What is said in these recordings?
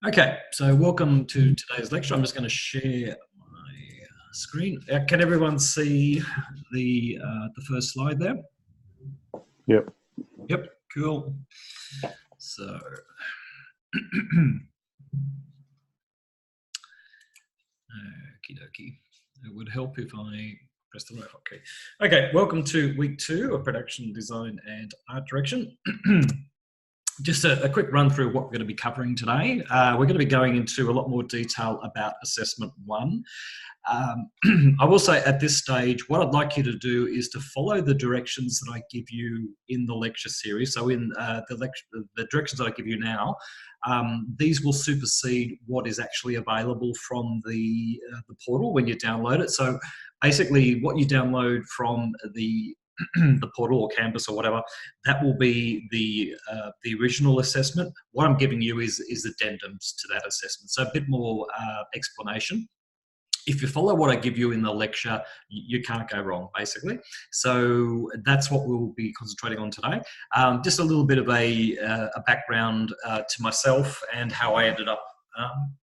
Okay, so welcome to today's lecture. I'm just going to share my screen. Can everyone see the first slide there? Yep. Yep, cool. So, okie dokie. It would help if I press the right hotkey. Okay, welcome to week 2 of production design and art direction. Just a quick run through what we're going to be covering today. We're going to be going into a lot more detail about assessment 1. I will say at this stage, what I'd like you to do is to follow the directions that I give you in the lecture series. So in the directions that I give you now, these will supersede what is actually available from the portal when you download it. So basically what you download from the portal or Canvas or whatever, that will be the original assessment. What I'm giving you is addendums to that assessment. So a bit more explanation. If you follow what I give you in the lecture, you can't go wrong, basically. So that's what we'll be concentrating on today. Just a little bit of a background to myself and how I ended up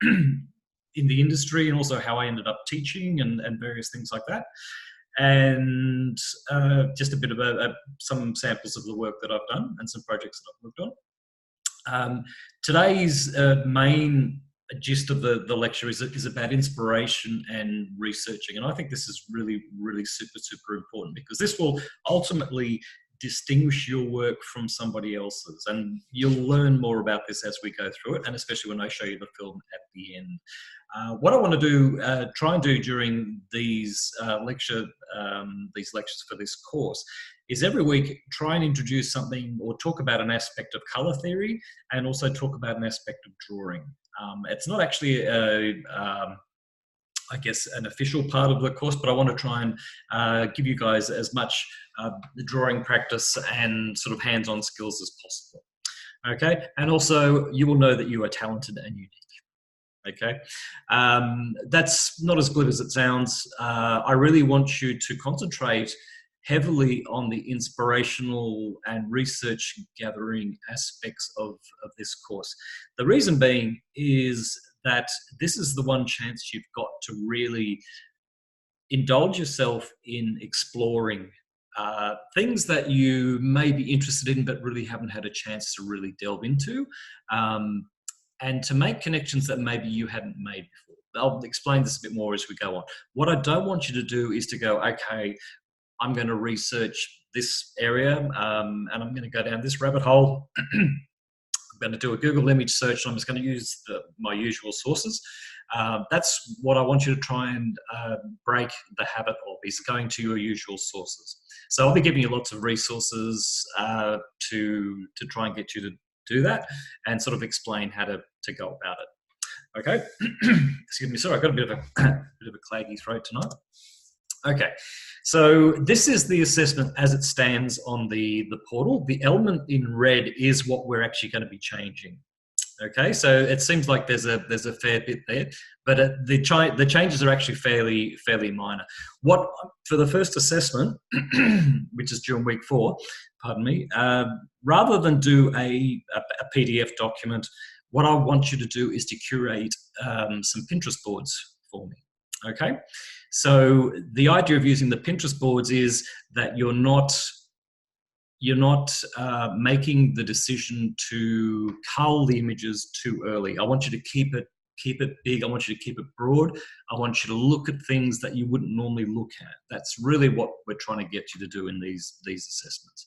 in the industry, and also how I ended up teaching and various things like that. And just a bit of some samples of the work that I've done and some projects that I've worked on. Today's main gist of the lecture is about inspiration and researching. And I think this is really, really super important, because this will ultimately distinguish your work from somebody else's. And you'll learn more about this as we go through it, and especially when I show you the film at the end. What I want to do, try and do during these lectures for this course, is every week try and introduce something or talk about an aspect of colour theory, and also talk about an aspect of drawing. It's not actually I guess an official part of the course, but I want to try and give you guys as much drawing practice and sort of hands-on skills as possible. Okay, and also you will know that you are talented and unique. Okay, that's not as good as it sounds. I really want you to concentrate heavily on the inspirational and research gathering aspects of this course. The reason being is that this is the one chance you've got to really indulge yourself in exploring things that you may be interested in but really haven't had a chance to really delve into, and to make connections that maybe you hadn't made before. I'll explain this a bit more as we go on. What I don't want you to do is to go, okay, I'm going to research this area and I'm going to go down this rabbit hole. I'm going to do a Google image search, and I'm just going to use my usual sources. That's what I want you to try and break the habit of, is going to your usual sources. So I'll be giving you lots of resources to try and get you to do that, and sort of explain how to go about it. Okay, excuse me. Sorry, I've got a bit of a claggy throat tonight. Okay, so this is the assessment as it stands on the portal. The element in red is what we're actually going to be changing. Okay, so it seems like there's a fair bit there, but the changes are actually fairly minor. What for the first assessment, which is during week 4, pardon me, rather than do a PDF document, what I want you to do is to curate some Pinterest boards for me. Okay, so the idea of using the Pinterest boards is that you're not making the decision to cull the images too early. I want you to keep it big. I want you to keep it broad. I want you to look at things that you wouldn't normally look at. That's really what we're trying to get you to do in these assessments.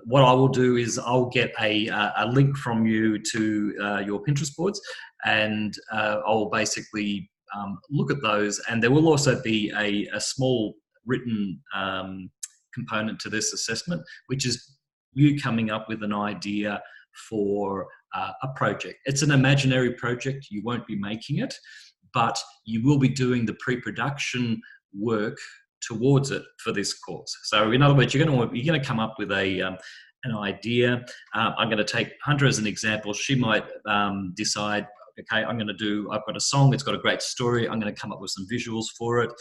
What I will do is I'll get a link from you to your Pinterest boards, and I'll basically look at those, and there will also be a small written component to this assessment, which is you coming up with an idea for a project. It's an imaginary project. You won't be making it, but you will be doing the pre-production work towards it for this course. So in other words, you're going to come up with an idea. I'm going to take Hunter as an example. She might decide, okay, I've got a song, it's got a great story, I'm going to come up with some visuals for it.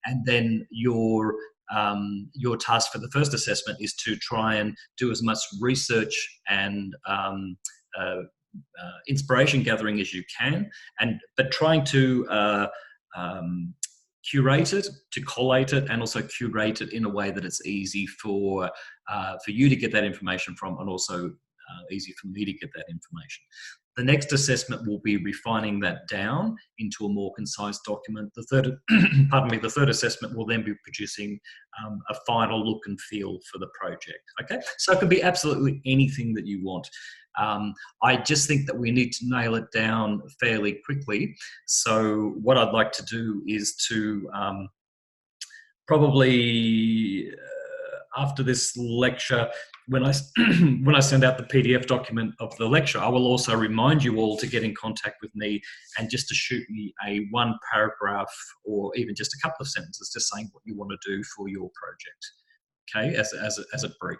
And then your task for the first assessment is to try and do as much research and inspiration gathering as you can, but trying to curate it, to collate it, and also curate it in a way that it's easy for you to get that information from, and also easy for me to get that information. The next assessment will be refining that down into a more concise document. The third, pardon me, the third assessment will then be producing a final look and feel for the project. Okay, so it can be absolutely anything that you want. I just think that we need to nail it down fairly quickly. So what I'd like to do is to probably after this lecture, when I send out the PDF document of the lecture, I will also remind you all to get in contact with me and just to shoot me a 1 paragraph or even just a couple of sentences just saying what you want to do for your project, okay, as a brief.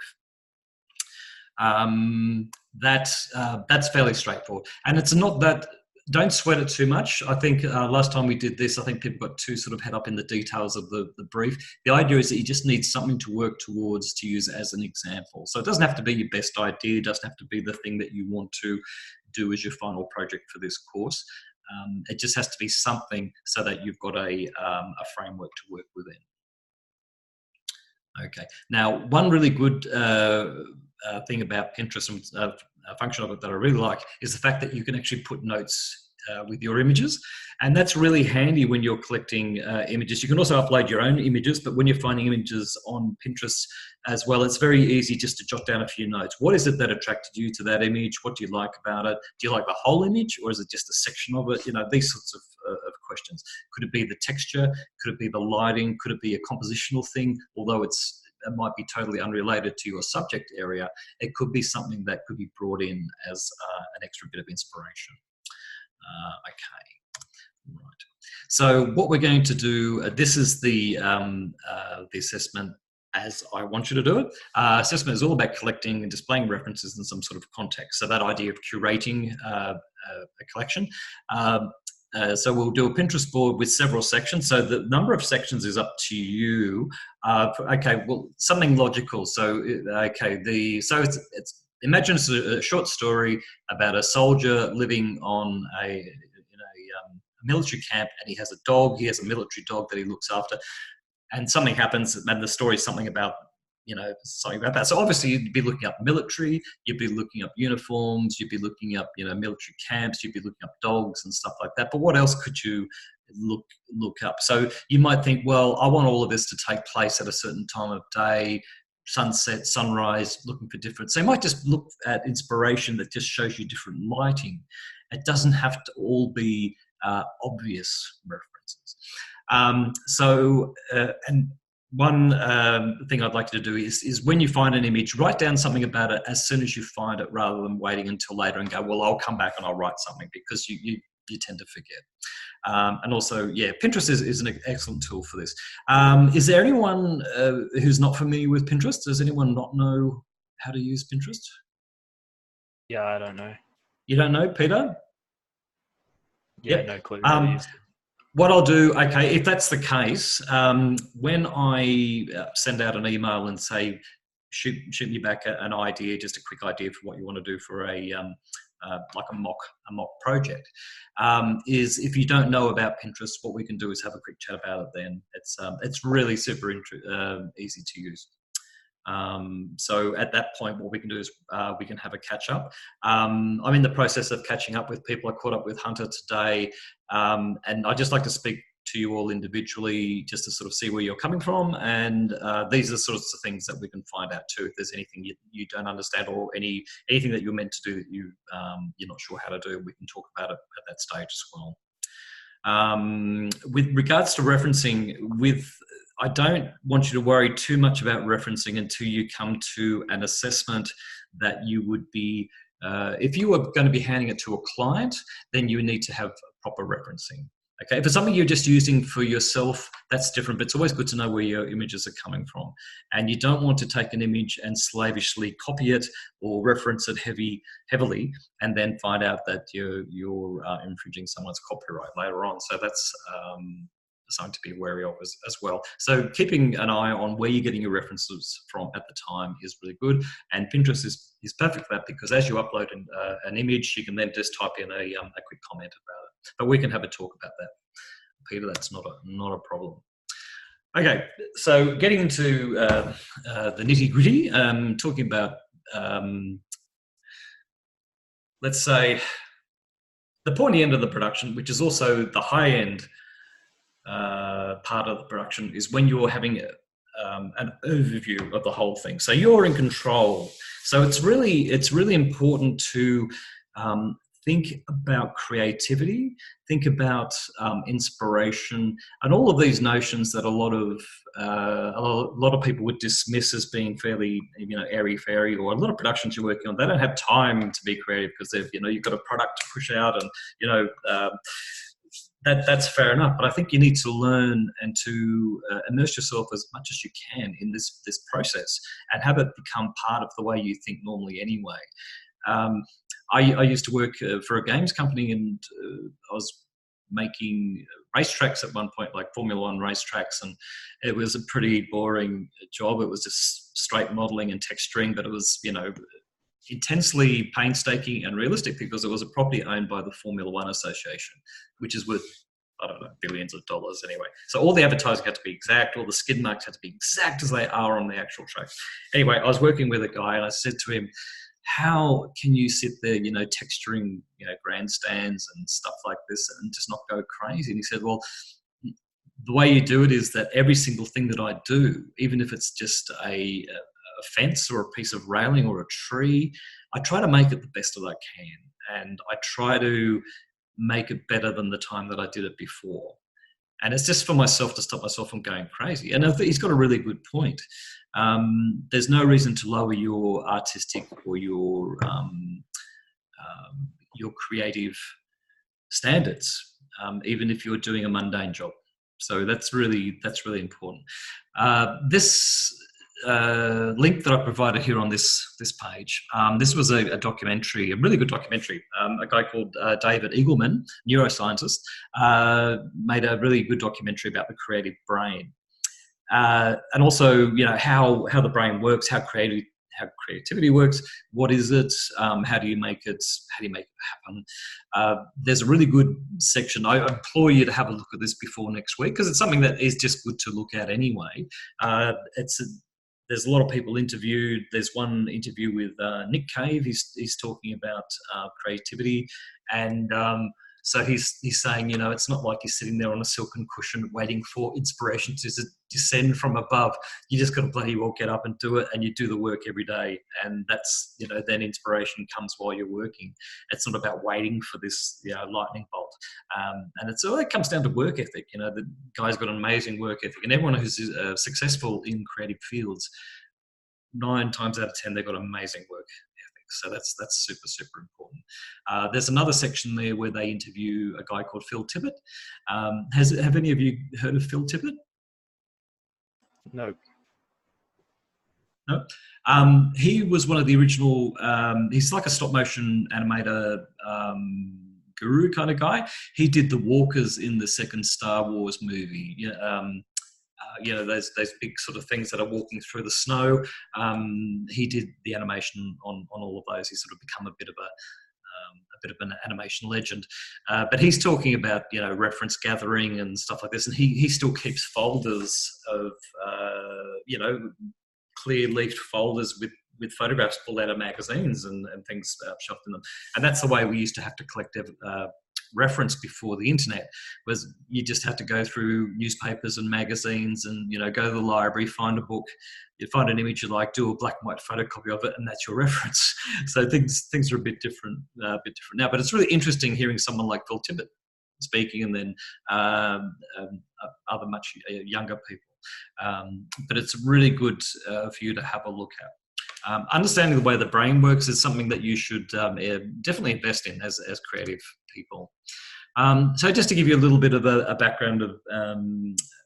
That's fairly straightforward, and it's not that. Don't sweat it too much. I think last time we did this, I think people got too sort of head up in the details of the brief. The idea is that you just need something to work towards to use as an example. So it doesn't have to be your best idea. It doesn't have to be the thing that you want to do as your final project for this course. It just has to be something so that you've got a framework to work within. Okay. Now, one really good thing about Pinterest and a function of it that I really like is the fact that you can actually put notes with your images, and that's really handy when you're collecting images. You can also upload your own images, but when you're finding images on Pinterest as well, it's very easy just to jot down a few notes. What is it that attracted you to that image? What do you like about it? Do you like the whole image, or is it just a section of it? You know, these sorts of questions. Could it be the texture? Could it be the lighting? Could it be a compositional thing? Although it might be totally unrelated to your subject area, it could be something that could be brought in as an extra bit of inspiration. Okay, right. So what we're going to do, this is the assessment as I want you to do it. Assessment is all about collecting and displaying references in some sort of context. So that idea of curating a collection. So we'll do a Pinterest board with several sections. So the number of sections is up to you. Okay, well, something logical. So okay, it's imagine it's a short story about a soldier living on a military camp, and he has a dog. He has a military dog that he looks after, and something happens, and the story is something about something about that. So obviously you'd be looking up military, you'd be looking up uniforms, you'd be looking up, military camps, you'd be looking up dogs and stuff like that. But what else could you look up? So you might think, well, I want all of this to take place at a certain time of day, sunset, sunrise, looking for different. So you might just look at inspiration that just shows you different lighting. It doesn't have to all be obvious references. And one thing I'd like you to do is when you find an image, write down something about it as soon as you find it, rather than waiting until later and go, well, I'll come back and I'll write something, because you tend to forget. And also, yeah, Pinterest is an excellent tool for this. Is there anyone who's not familiar with Pinterest? Does anyone not know how to use Pinterest? Yeah, I don't know. You don't know, Peter? Yeah, yep. No clue how to use it. What I'll do, okay, if that's the case, when I send out an email and say, shoot me back an idea, just a quick idea for what you want to do for a like a mock project, is if you don't know about Pinterest, what we can do is have a quick chat about it. Then it's really super easy to use. So at that point, what we can do is we can have a catch up. I'm in the process of catching up with people. I caught up with Hunter today, and I'd just like to speak to you all individually, just to sort of see where you're coming from. And these are the sorts of things that we can find out too. If there's anything you don't understand, or anything that you're meant to do that you're not sure how to do, we can talk about it at that stage as well. With regards to referencing, I don't want you to worry too much about referencing until you come to an assessment that you would be, if you were going to be handing it to a client, then you need to have proper referencing. Okay, if it's something you're just using for yourself, that's different, but it's always good to know where your images are coming from. And you don't want to take an image and slavishly copy it or reference it heavily, and then find out that you're infringing someone's copyright later on. So that's something to be wary of as well. So keeping an eye on where you're getting your references from at the time is really good. And Pinterest is perfect for that, because as you upload an image, you can then just type in a quick comment about it. But we can have a talk about that, Peter. That's not a problem. Okay, so getting into the nitty gritty, talking about let's say the pointy end of the production, which is also the high end part of the production, is when you're having an overview of the whole thing. So you're in control. So it's really important to think about creativity, think about inspiration, and all of these notions that a lot of people would dismiss as being fairly, airy-fairy, or a lot of productions you're working on, they don't have time to be creative because they've, you've got a product to push out, and that's fair enough. But I think you need to learn and to immerse yourself as much as you can in this process, and have it become part of the way you think normally anyway. I used to work for a games company, and I was making racetracks at one point, like Formula One racetracks, and it was a pretty boring job. It was just straight modeling and texturing, but it was, intensely painstaking and realistic, because it was a property owned by the Formula One Association, which is worth, I don't know, billions of dollars anyway. So all the advertising had to be exact, all the skid marks had to be exact as they are on the actual track. Anyway, I was working with a guy, and I said to him, how can you sit there, texturing, grandstands and stuff like this and just not go crazy? And he said, well, the way you do it is that every single thing that I do, even if it's just a fence or a piece of railing or a tree, I try to make it the best that I can. And I try to make it better than the time that I did it before. And it's just for myself to stop myself from going crazy. And I think he's got a really good point. There's no reason to lower your artistic or your creative standards, even if you're doing a mundane job. So that's really important. This link that I provided here on this page, this was a documentary, a really good documentary. A guy called David Eagleman, neuroscientist, made a really good documentary about the creative brain, and also how the brain works, how creativity works, what is it, how do you make it happen. There's a really good section. I implore you to have a look at this before next week, because it's something that is just good to look at anyway. There's a lot of people interviewed. There's one interview with Nick Cave. He's talking about creativity, and so he's saying, it's not like you're sitting there on a silken cushion waiting for inspiration to descend from above. You just got to bloody well get up and do it, and you do the work every day, and that's then inspiration comes while you're working. It's not about waiting for this lightning bolt, and it comes down to work ethic. The guy's got an amazing work ethic, and everyone who's successful in creative fields, 9 times out of 10 they've got amazing work ethic. So that's super important. There's another section there where they interview a guy called Phil Tippett. Have any of you heard of Phil Tippett? No. No. He was one of the original. He's like a stop motion animator guru kind of guy. He did the walkers in the second Star Wars movie. Those big sort of things that are walking through the snow. He did the animation on all of those. He's sort of become a bit of an animation legend. But he's talking about reference gathering and stuff like this, and he still keeps folders of clear leafed folders with photographs pulled out of magazines and things shoved in them. And that's the way we used to have to collect reference before the internet, was you just had to go through newspapers and magazines and go to the library, find a book, you find an image you like, do a black and white photocopy of it, and that's your reference. So things are a bit different now. But it's really interesting hearing someone like Phil Tippett speaking, and then other much younger people. But it's really good for you to have a look at. Understanding the way the brain works is something that you should definitely invest in as creative people. So just to give you a little bit of a background of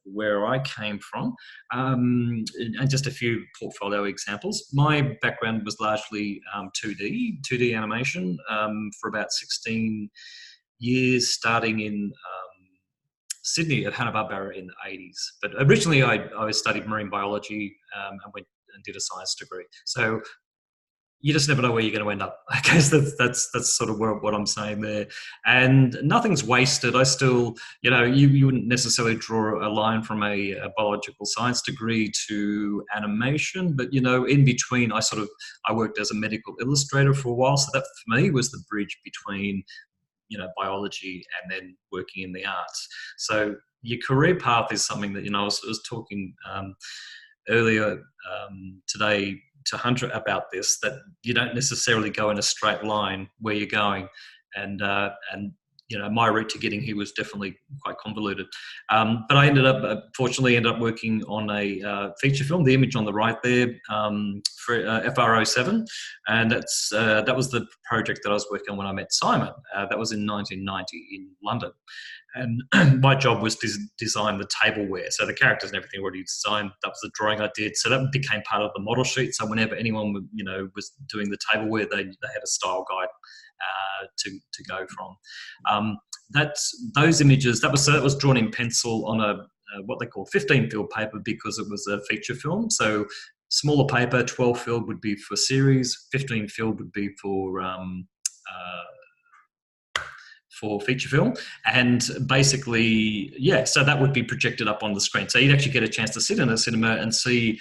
where I came from, and just a few portfolio examples. My background was largely 2D animation for about 16 years, starting in Sydney at Hanna-Barbera in the 80s. But originally I studied marine biology and went and did a science degree. So you just never know where you're going to end up. I guess that's sort of what I'm saying there. And nothing's wasted. I still, you wouldn't necessarily draw a line from a biological science degree to animation, but in between, I worked as a medical illustrator for a while. So that for me was the bridge between biology and then working in the arts. So your career path is something that I was talking earlier today to Hunter about this, that you don't necessarily go in a straight line where you're going, and my route to getting here was definitely quite convoluted. But I fortunately ended up working on a feature film, the image on the right there, for FR07, and that was the project that I was working on when I met Simon. That was in 1990 in London. And my job was to design the tableware. So the characters and everything already designed. That was the drawing I did. So that became part of the model sheet. So whenever anyone, was doing the tableware, they had a style guide to go from. Those images. That was drawn in pencil on a what they call 15 field paper, because it was a feature film. So smaller paper, 12 field would be for series, 15 field would be for feature film. And basically, so that would be projected up on the screen. So you'd actually get a chance to sit in a cinema and see,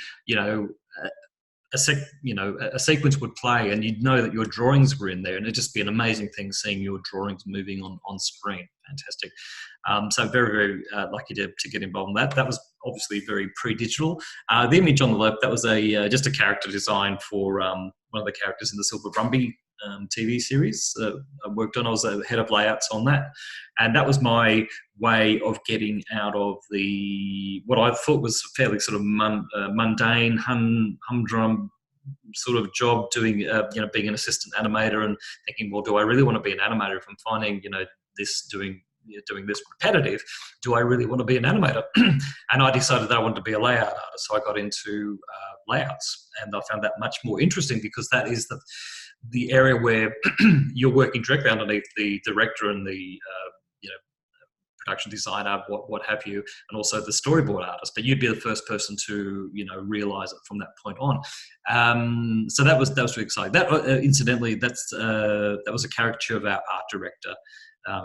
a sequence would play, and you'd know that your drawings were in there, and it'd just be an amazing thing seeing your drawings moving on screen. Fantastic. So very, very lucky to get involved in that. That was obviously very pre-digital. The image on the left, that was just a character design for one of the characters in the Silver Brumby TV series I worked on. I was the head of layouts on that, and that was my way of getting out of what I thought was a fairly sort of mundane, humdrum sort of job, doing being an assistant animator, and thinking, well, do I really want to be an animator if I'm finding this doing this repetitive? Do I really want to be an animator? And I decided that I wanted to be a layout artist, so I got into layouts, and I found that much more interesting, because that is the area where you're working directly underneath the director and the production designer, what have you, and also the storyboard artist. But you'd be the first person to realize it from that point on. So that was really exciting. That incidentally, that was a caricature of our art director.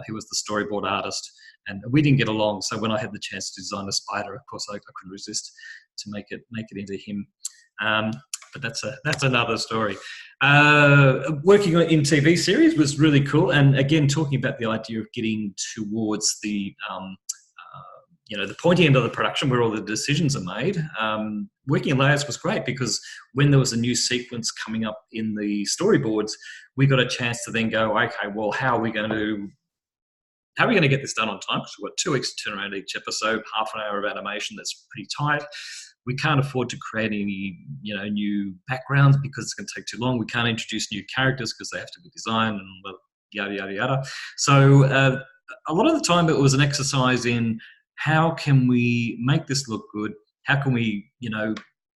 He was the storyboard artist, and we didn't get along. So when I had the chance to design a spider, of course, I couldn't resist to make it into him. But that's another story. Working in TV series was really cool, and again, talking about the idea of getting towards the the pointy end of the production where all the decisions are made. Working in layouts was great, because when there was a new sequence coming up in the storyboards, we got a chance to then go, okay, well, how are we going to get this done on time? Because we've got 2 weeks to turn around each episode, half an hour of animation. That's pretty tight. We can't afford to create any, new backgrounds, because it's going to take too long. We can't introduce new characters because they have to be designed, and yada, yada, yada. So a lot of the time it was an exercise in how can we make this look good? How can we,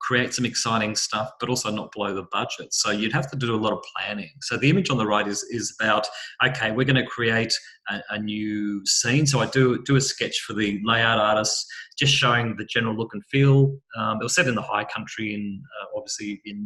create some exciting stuff, but also not blow the budget? So you'd have to do a lot of planning. So the image on the right is about, okay, we're going to create a new scene. So I do a sketch for the layout artists, just showing the general look and feel. It was set in the high country, obviously in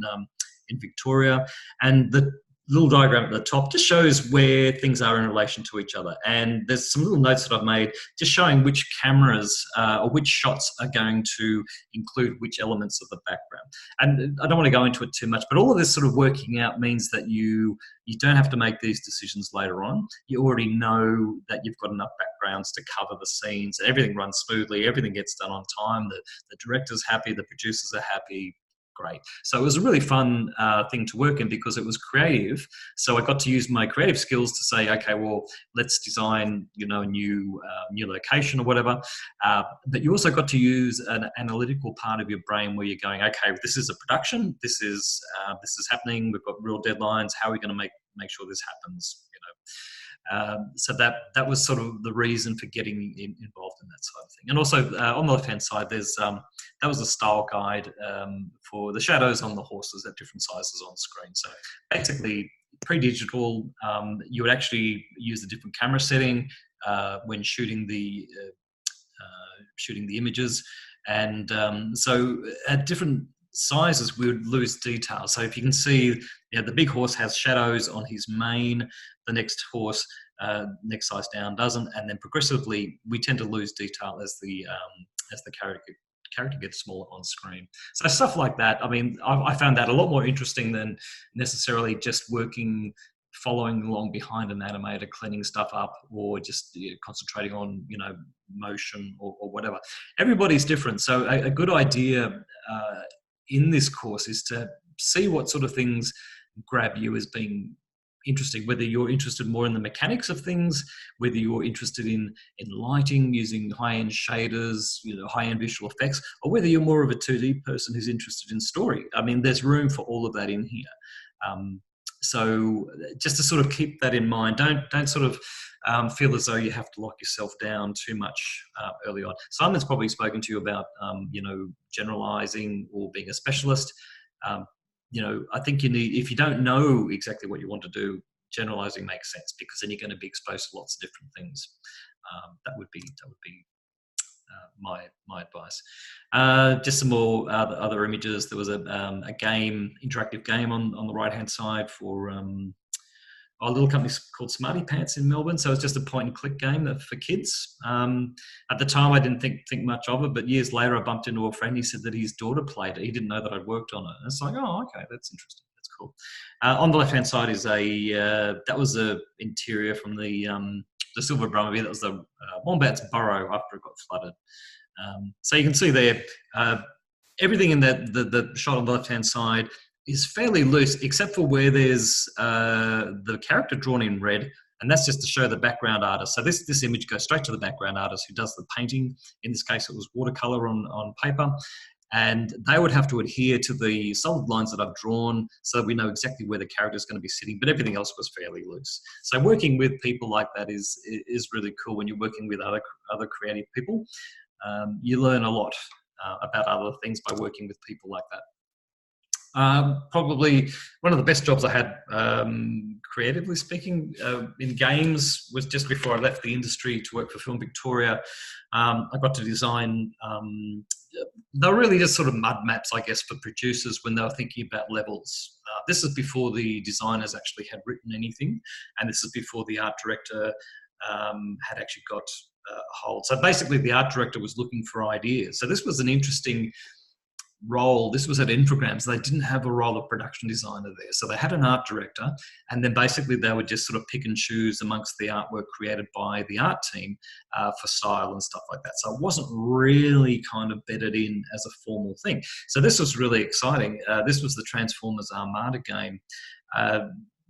Victoria, and the little diagram at the top just shows where things are in relation to each other. And there's some little notes that I've made just showing which cameras or which shots are going to include which elements of the background. And I don't want to go into it too much, but all of this sort of working out means that you don't have to make these decisions later on. You already know that you've got enough backgrounds to cover the scenes. Everything runs smoothly. Everything gets done on time. The director's happy. The producers are happy. Great. So it was a really fun thing to work in, because it was creative. So I got to use my creative skills to say, okay, well, let's design, a new location or whatever. But you also got to use an analytical part of your brain where you're going, okay, this is a production. This is happening. We've got real deadlines. How are we going to make sure this happens? So that was sort of the reason for getting involved in that side of thing. And also on the left-hand side, there's that was a style guide for the shadows on the horses at different sizes on screen. So basically, pre-digital, you would actually use a different camera setting when shooting the shooting the images. And so at different sizes, we would lose detail. So if you can see, the big horse has shadows on his mane, the next horse, next size down doesn't, and then progressively we tend to lose detail as the character gets smaller on screen. So stuff like that. I mean, I found that a lot more interesting than necessarily just following along behind an animator, cleaning stuff up, or just concentrating on motion or whatever. Everybody's different, so a good idea in this course is to see what sort of things grab you as being interesting, whether you're interested more in the mechanics of things, whether you're interested in lighting, using high-end shaders, high-end visual effects, or whether you're more of a 2D person who's interested in story. I mean, there's room for all of that in here. So just to sort of keep that in mind, don't sort of feel as though you have to lock yourself down too much early on. Simon's probably spoken to you about, generalizing or being a specialist. I think if you don't know exactly what you want to do, generalizing makes sense, because then you're going to be exposed to lots of different things. That would be my advice. Just some more other images. There was a interactive game on the right hand side for a little company called Smarty Pants in Melbourne. So it's just a point and click game for kids. At the time, I didn't think much of it, but years later, I bumped into a friend. He said that his daughter played it. He didn't know that I'd worked on it. And it's like, oh, okay, that's interesting. That's cool. On the left hand side is that was the interior from the Silver Brumby. That was the Wombat's burrow after it got flooded. So you can see there, everything in the shot on the left hand side is fairly loose, except for where there's the character drawn in red, and that's just to show the background artist. So this image goes straight to the background artist who does the painting. In this case, it was watercolor on paper, and they would have to adhere to the solid lines that I've drawn so that we know exactly where the character is going to be sitting, but everything else was fairly loose. So working with people like that is really cool. When you're working with other creative people, you learn a lot about other things by working with people like that. Probably one of the best jobs I had, creatively speaking, in games was just before I left the industry to work for Film Victoria. I got to design, they were really just sort of mud maps, I guess, for producers when they were thinking about levels. This is before the designers actually had written anything, and this is before the art director had actually got a hold. So basically the art director was looking for ideas. So this was an interesting role. This was at Infogrames. They didn't have a role of production designer there. So they had an art director, and then basically they would just sort of pick and choose amongst the artwork created by the art team for style and stuff like that. So it wasn't really kind of bedded in as a formal thing. So this was really exciting. This was the Transformers Armada game,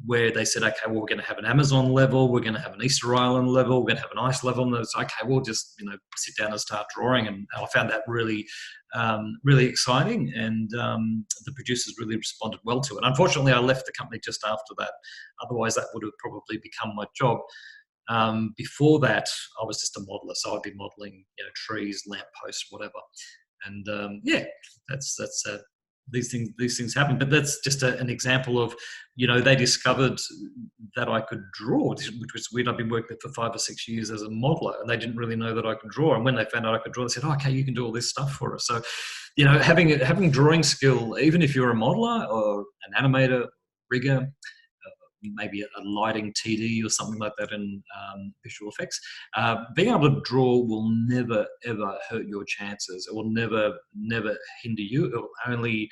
where they said, okay, well, we're going to have an Amazon level, we're going to have an Easter Island level, we're going to have an ice level. And it's okay, we'll just sit down and start drawing. And I found that really, really exciting. And the producers really responded well to it. Unfortunately, I left the company just after that. Otherwise, that would have probably become my job. Before that, I was just a modeler, so I'd be modeling, trees, lampposts, whatever. And yeah, that's these things happen. But that's just an example of, they discovered that I could draw, which was weird. I've been working for 5 or 6 years as a modeler, and they didn't really know that I could draw. And when they found out I could draw, they said, oh, okay, you can do all this stuff for us. So, having drawing skill, even if you're a modeler or an animator, rigger, maybe a lighting TD or something like that in visual effects, being able to draw will never, ever hurt your chances. It will never hinder you. It will only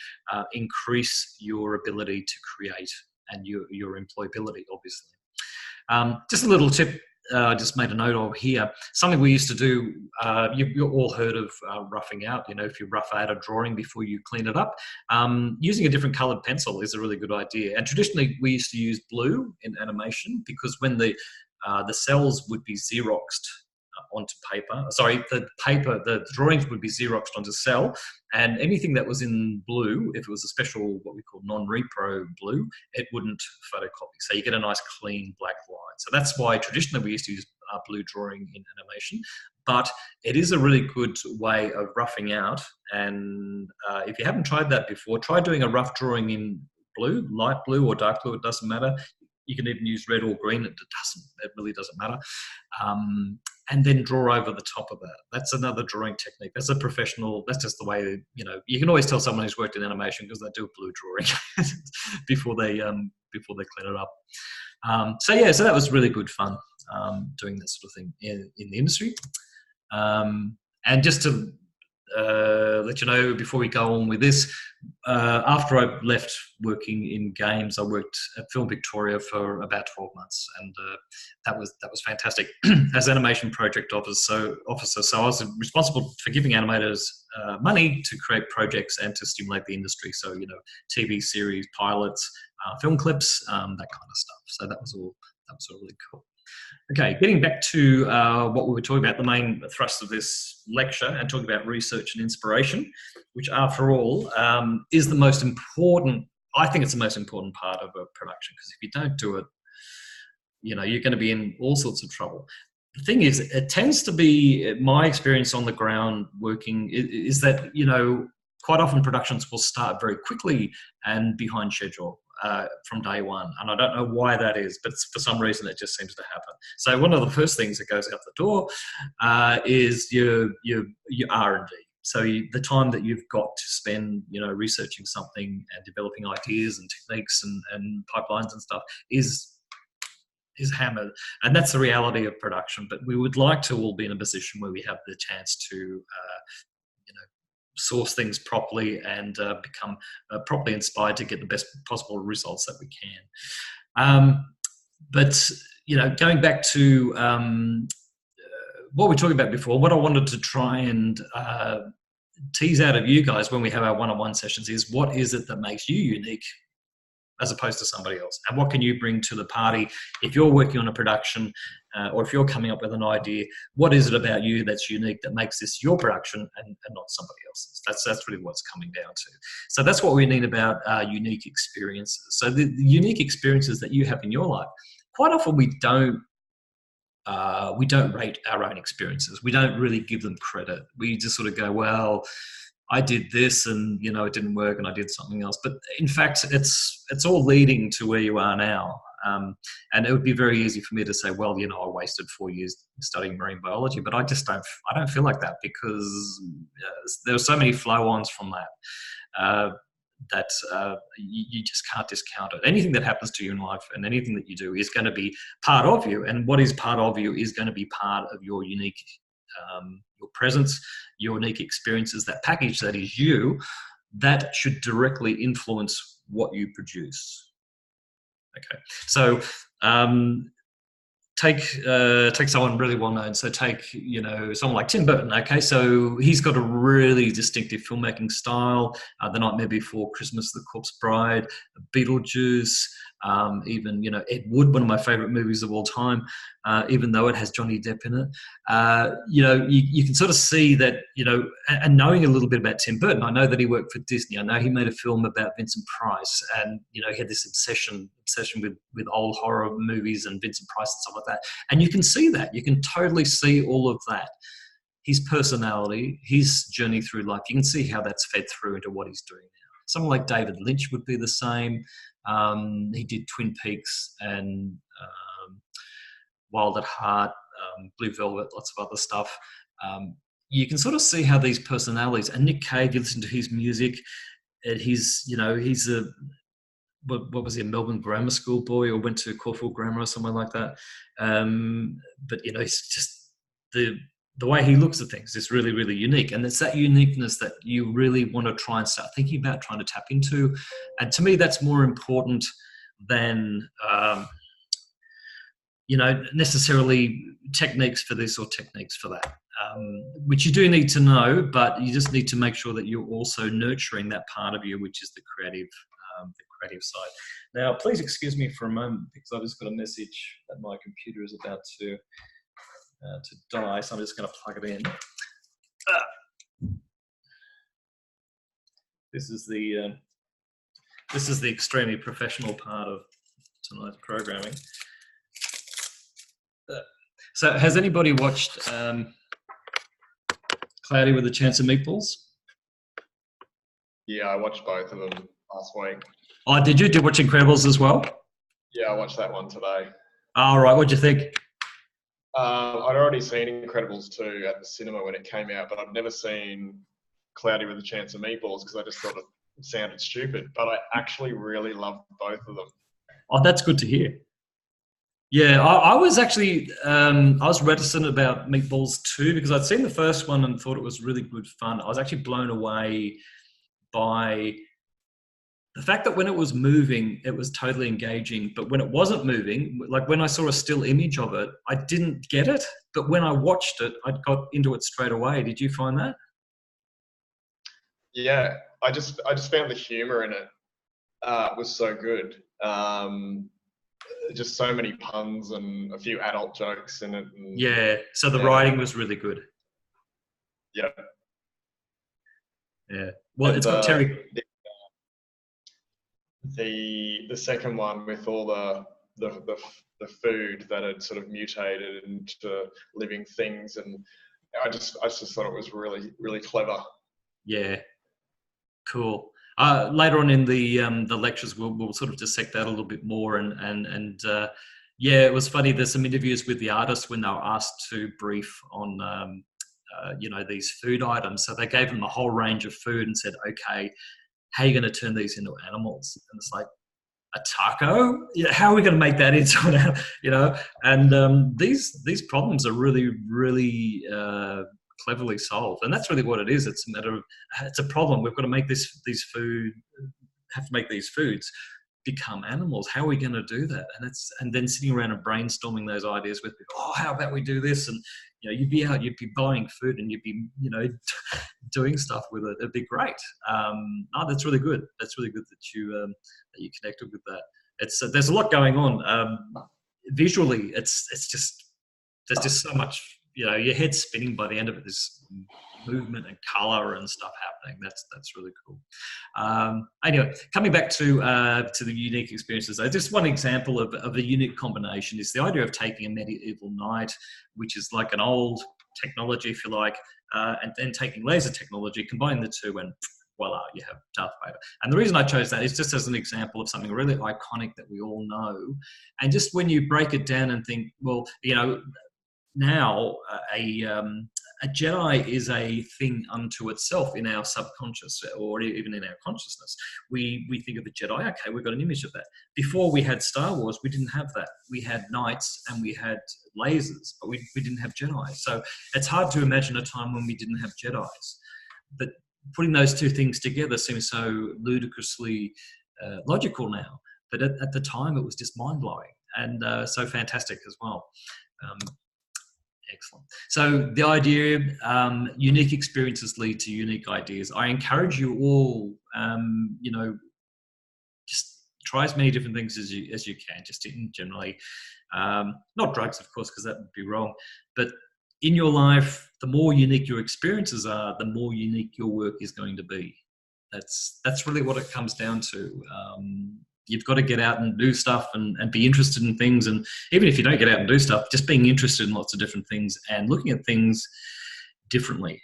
increase your ability to create and your employability, obviously. Just a little tip I just made a note of here. Something we used to do, you've all heard of roughing out. If you rough out a drawing before you clean it up, using a different coloured pencil is a really good idea. And traditionally, we used to use blue in animation because when the cells would be Xeroxed onto paper. Sorry, the drawings would be Xeroxed onto cell, and anything that was in blue, if it was a special, what we call non-repro blue, it wouldn't photocopy. So you get a nice clean black line. So that's why traditionally we used to use blue drawing in animation, but it is a really good way of roughing out. And if you haven't tried that before, try doing a rough drawing in blue, light blue or dark blue, it doesn't matter. You can even use red or green. It really doesn't matter. and then draw over the top of that. That's another drawing technique. That's a professional. That's just the way, you can always tell someone who's worked in animation because they do a blue drawing before they clean it up. So that was really good fun doing that sort of thing in the industry. And just to let you know before we go on with this, after I left working in games, I worked at Film Victoria for about 12 months, and that was fantastic as animation project officer. So I was responsible for giving animators money to create projects and to stimulate the industry. So TV series, pilots, film clips, that kind of stuff. So that was all really cool. Okay, getting back to what we were talking about, the main thrust of this lecture, and talking about research and inspiration, which after all is the most important, I think it's the most important part of a production, because if you don't do it, you're going to be in all sorts of trouble. The thing is, it tends to be, my experience on the ground working is that, quite often productions will start very quickly and behind schedule. From day one, and I don't know why that is, but for some reason it just seems to happen. So one of the first things that goes out the door is your R&D. So the time that you've got to spend, researching something and developing ideas and techniques and pipelines and stuff is hammered, and that's the reality of production. But we would like to all be in a position where we have the chance to source things properly and become properly inspired to get the best possible results that we can. But going back to what we were talking about before, what I wanted to try and tease out of you guys when we have our one-on-one sessions is, what is it that makes you unique as opposed to somebody else, and what can you bring to the party if you're working on a production, or if you're coming up with an idea? What is it about you that's unique that makes this your production and not somebody else's? That's really what's coming down to. So that's what we need about unique experiences. So the unique experiences that you have in your life, quite often we don't rate our own experiences. We don't really give them credit. We just sort of go, well, I did this and, it didn't work, and I did something else. But in fact, it's all leading to where you are now. And it would be very easy for me to say, well, I wasted 4 years studying marine biology, but I don't feel like that, because there are so many flow-ons from that. That you just can't discount it. Anything that happens to you in life and anything that you do is going to be part of you, and what is part of you is going to be part of your unique, your presence, your unique experiences, that package that is you, that should directly influence what you produce. Okay, so take someone really well known. So take someone like Tim Burton. Okay, so he's got a really distinctive filmmaking style. The Nightmare Before Christmas, The Corpse Bride, Beetlejuice, even Ed Wood, one of my favourite movies of all time, even though it has Johnny Depp in it. You can sort of see that, and knowing a little bit about Tim Burton, I know that he worked for Disney. I know he made a film about Vincent Price, and he had this obsession with old horror movies and Vincent Price and stuff like that. And you can see that. You can totally see all of that. His personality, his journey through life, you can see how that's fed through into what he's doing now. Someone like David Lynch would be the same. He did Twin Peaks and Wild at Heart, Blue Velvet, lots of other stuff. You can sort of see how these personalities, and Nick Cave, you listen to his music, and he's a, what was he, a Melbourne grammar school boy, or went to Caulfield Grammar or somewhere like that. But it's just the way he looks at things is really, really unique. And it's that uniqueness that you really want to try and start thinking about, trying to tap into. And to me, that's more important than, necessarily techniques for this or techniques for that, which you do need to know, but you just need to make sure that you're also nurturing that part of you, which is the creative side. Now, please excuse me for a moment, because I just got a message that my computer is about to die, so I'm just going to plug it in. This is the extremely professional part of tonight's programming. So, has anybody watched Cloudy with a Chance of Meatballs? Yeah, I watched both of them last week. Oh, did you? Did you watch Incredibles as well? Yeah, I watched that one today. All right, what'd you think? I'd already seen Incredibles 2 at the cinema when it came out, but I've never seen Cloudy with a Chance of Meatballs because I just thought it sounded stupid. But I actually really loved both of them. Oh, that's good to hear. Yeah, I was actually I was reticent about Meatballs 2 because I'd seen the first one and thought it was really good fun. I was actually blown away by the fact that when it was moving, it was totally engaging. But when it wasn't moving, like when I saw a still image of it, I didn't get it. But when I watched it, I got into it straight away. Did you find that? Yeah, I just found the humor in it was so good. Just so many puns and a few adult jokes in it. And, Yeah. So the yeah, writing was really good. yeah. Yeah. Well, And it's got Terry. the second one with all the food that had sort of mutated into living things, and I just thought it was really clever. Yeah. Cool. Later on in the lectures, we'll sort of dissect that a little bit more, and yeah, it was funny. There's some interviews with the artists when they were asked to brief on these food items. So they gave them a whole range of food and said, okay, how are you going to turn these into animals? And it's like, a taco? Yeah, how are we going to make that into an animal? And these problems are really cleverly solved, and that's really what it is. It's a matter of, it's a problem. We've got to make these foods become animals. How are we going to do that? And then sitting around and brainstorming those ideas with people. Oh, how about we do this? And you'd be buying food and you'd be doing stuff with it. It'd be great. That's really good. That's really good that you connected with that. It's there's a lot going on. Visually, it's just there's just so much. Your head's spinning by the end of it. There's movement and color and stuff happening. That's really cool. Anyway, coming back to the unique experiences, just one example of a unique combination is the idea of taking a medieval knight, which is like an old technology, if you like, and then taking laser technology, combining the two, and voila, you have Darth Vader. And the reason I chose that is just as an example of something really iconic that we all know. And just when you break it down and think, well, now a Jedi is a thing unto itself in our subconscious or even in our consciousness. We think of a Jedi, okay, we've got an image of that. Before we had Star Wars, we didn't have that. We had knights and we had lasers, but we didn't have Jedi. So it's hard to imagine a time when we didn't have Jedis. But putting those two things together seems so ludicrously logical now. But at the time, it was just mind-blowing and so fantastic as well. Excellent. So the idea, unique experiences lead to unique ideas. I encourage you all, just try as many different things as you can, just generally, not drugs, of course, because that would be wrong, but in your life, the more unique your experiences are, the more unique your work is going to be. That's really what it comes down to. You've got to get out and do stuff and be interested in things. And even if you don't get out and do stuff, just being interested in lots of different things and looking at things differently.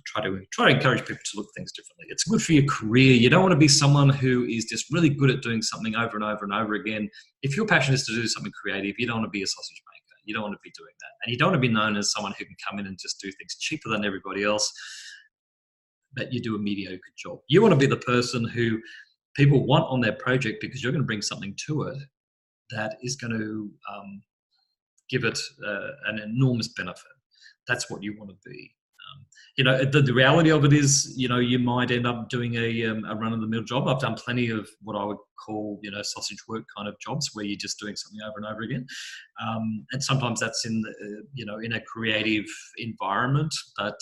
Try to encourage people to look at things differently. It's good for your career. You don't want to be someone who is just really good at doing something over and over and over again. If your passion is to do something creative, you don't want to be a sausage maker. You don't want to be doing that. And you don't want to be known as someone who can come in and just do things cheaper than everybody else, but you do a mediocre job. You want to be the person who people want on their project because you're going to bring something to it that is going to give it an enormous benefit. That's what you want to be. The reality of it is, you might end up doing a run-of-the-mill job. I've done plenty of what I would call, sausage work kind of jobs where you're just doing something over and over again. And sometimes that's in, in a creative environment, but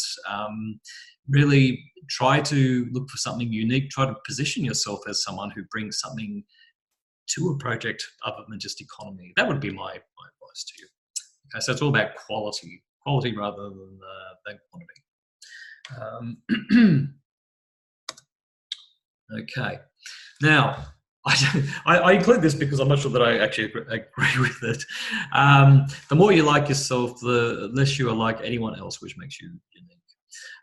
really try to look for something unique. Try to position yourself as someone who brings something to a project other than just economy. That would be my advice to you. Okay, so it's all about quality rather than quantity. Okay, now I include this because I'm not sure that I actually agree with it. The more you like yourself, the less you are like anyone else, which makes you unique.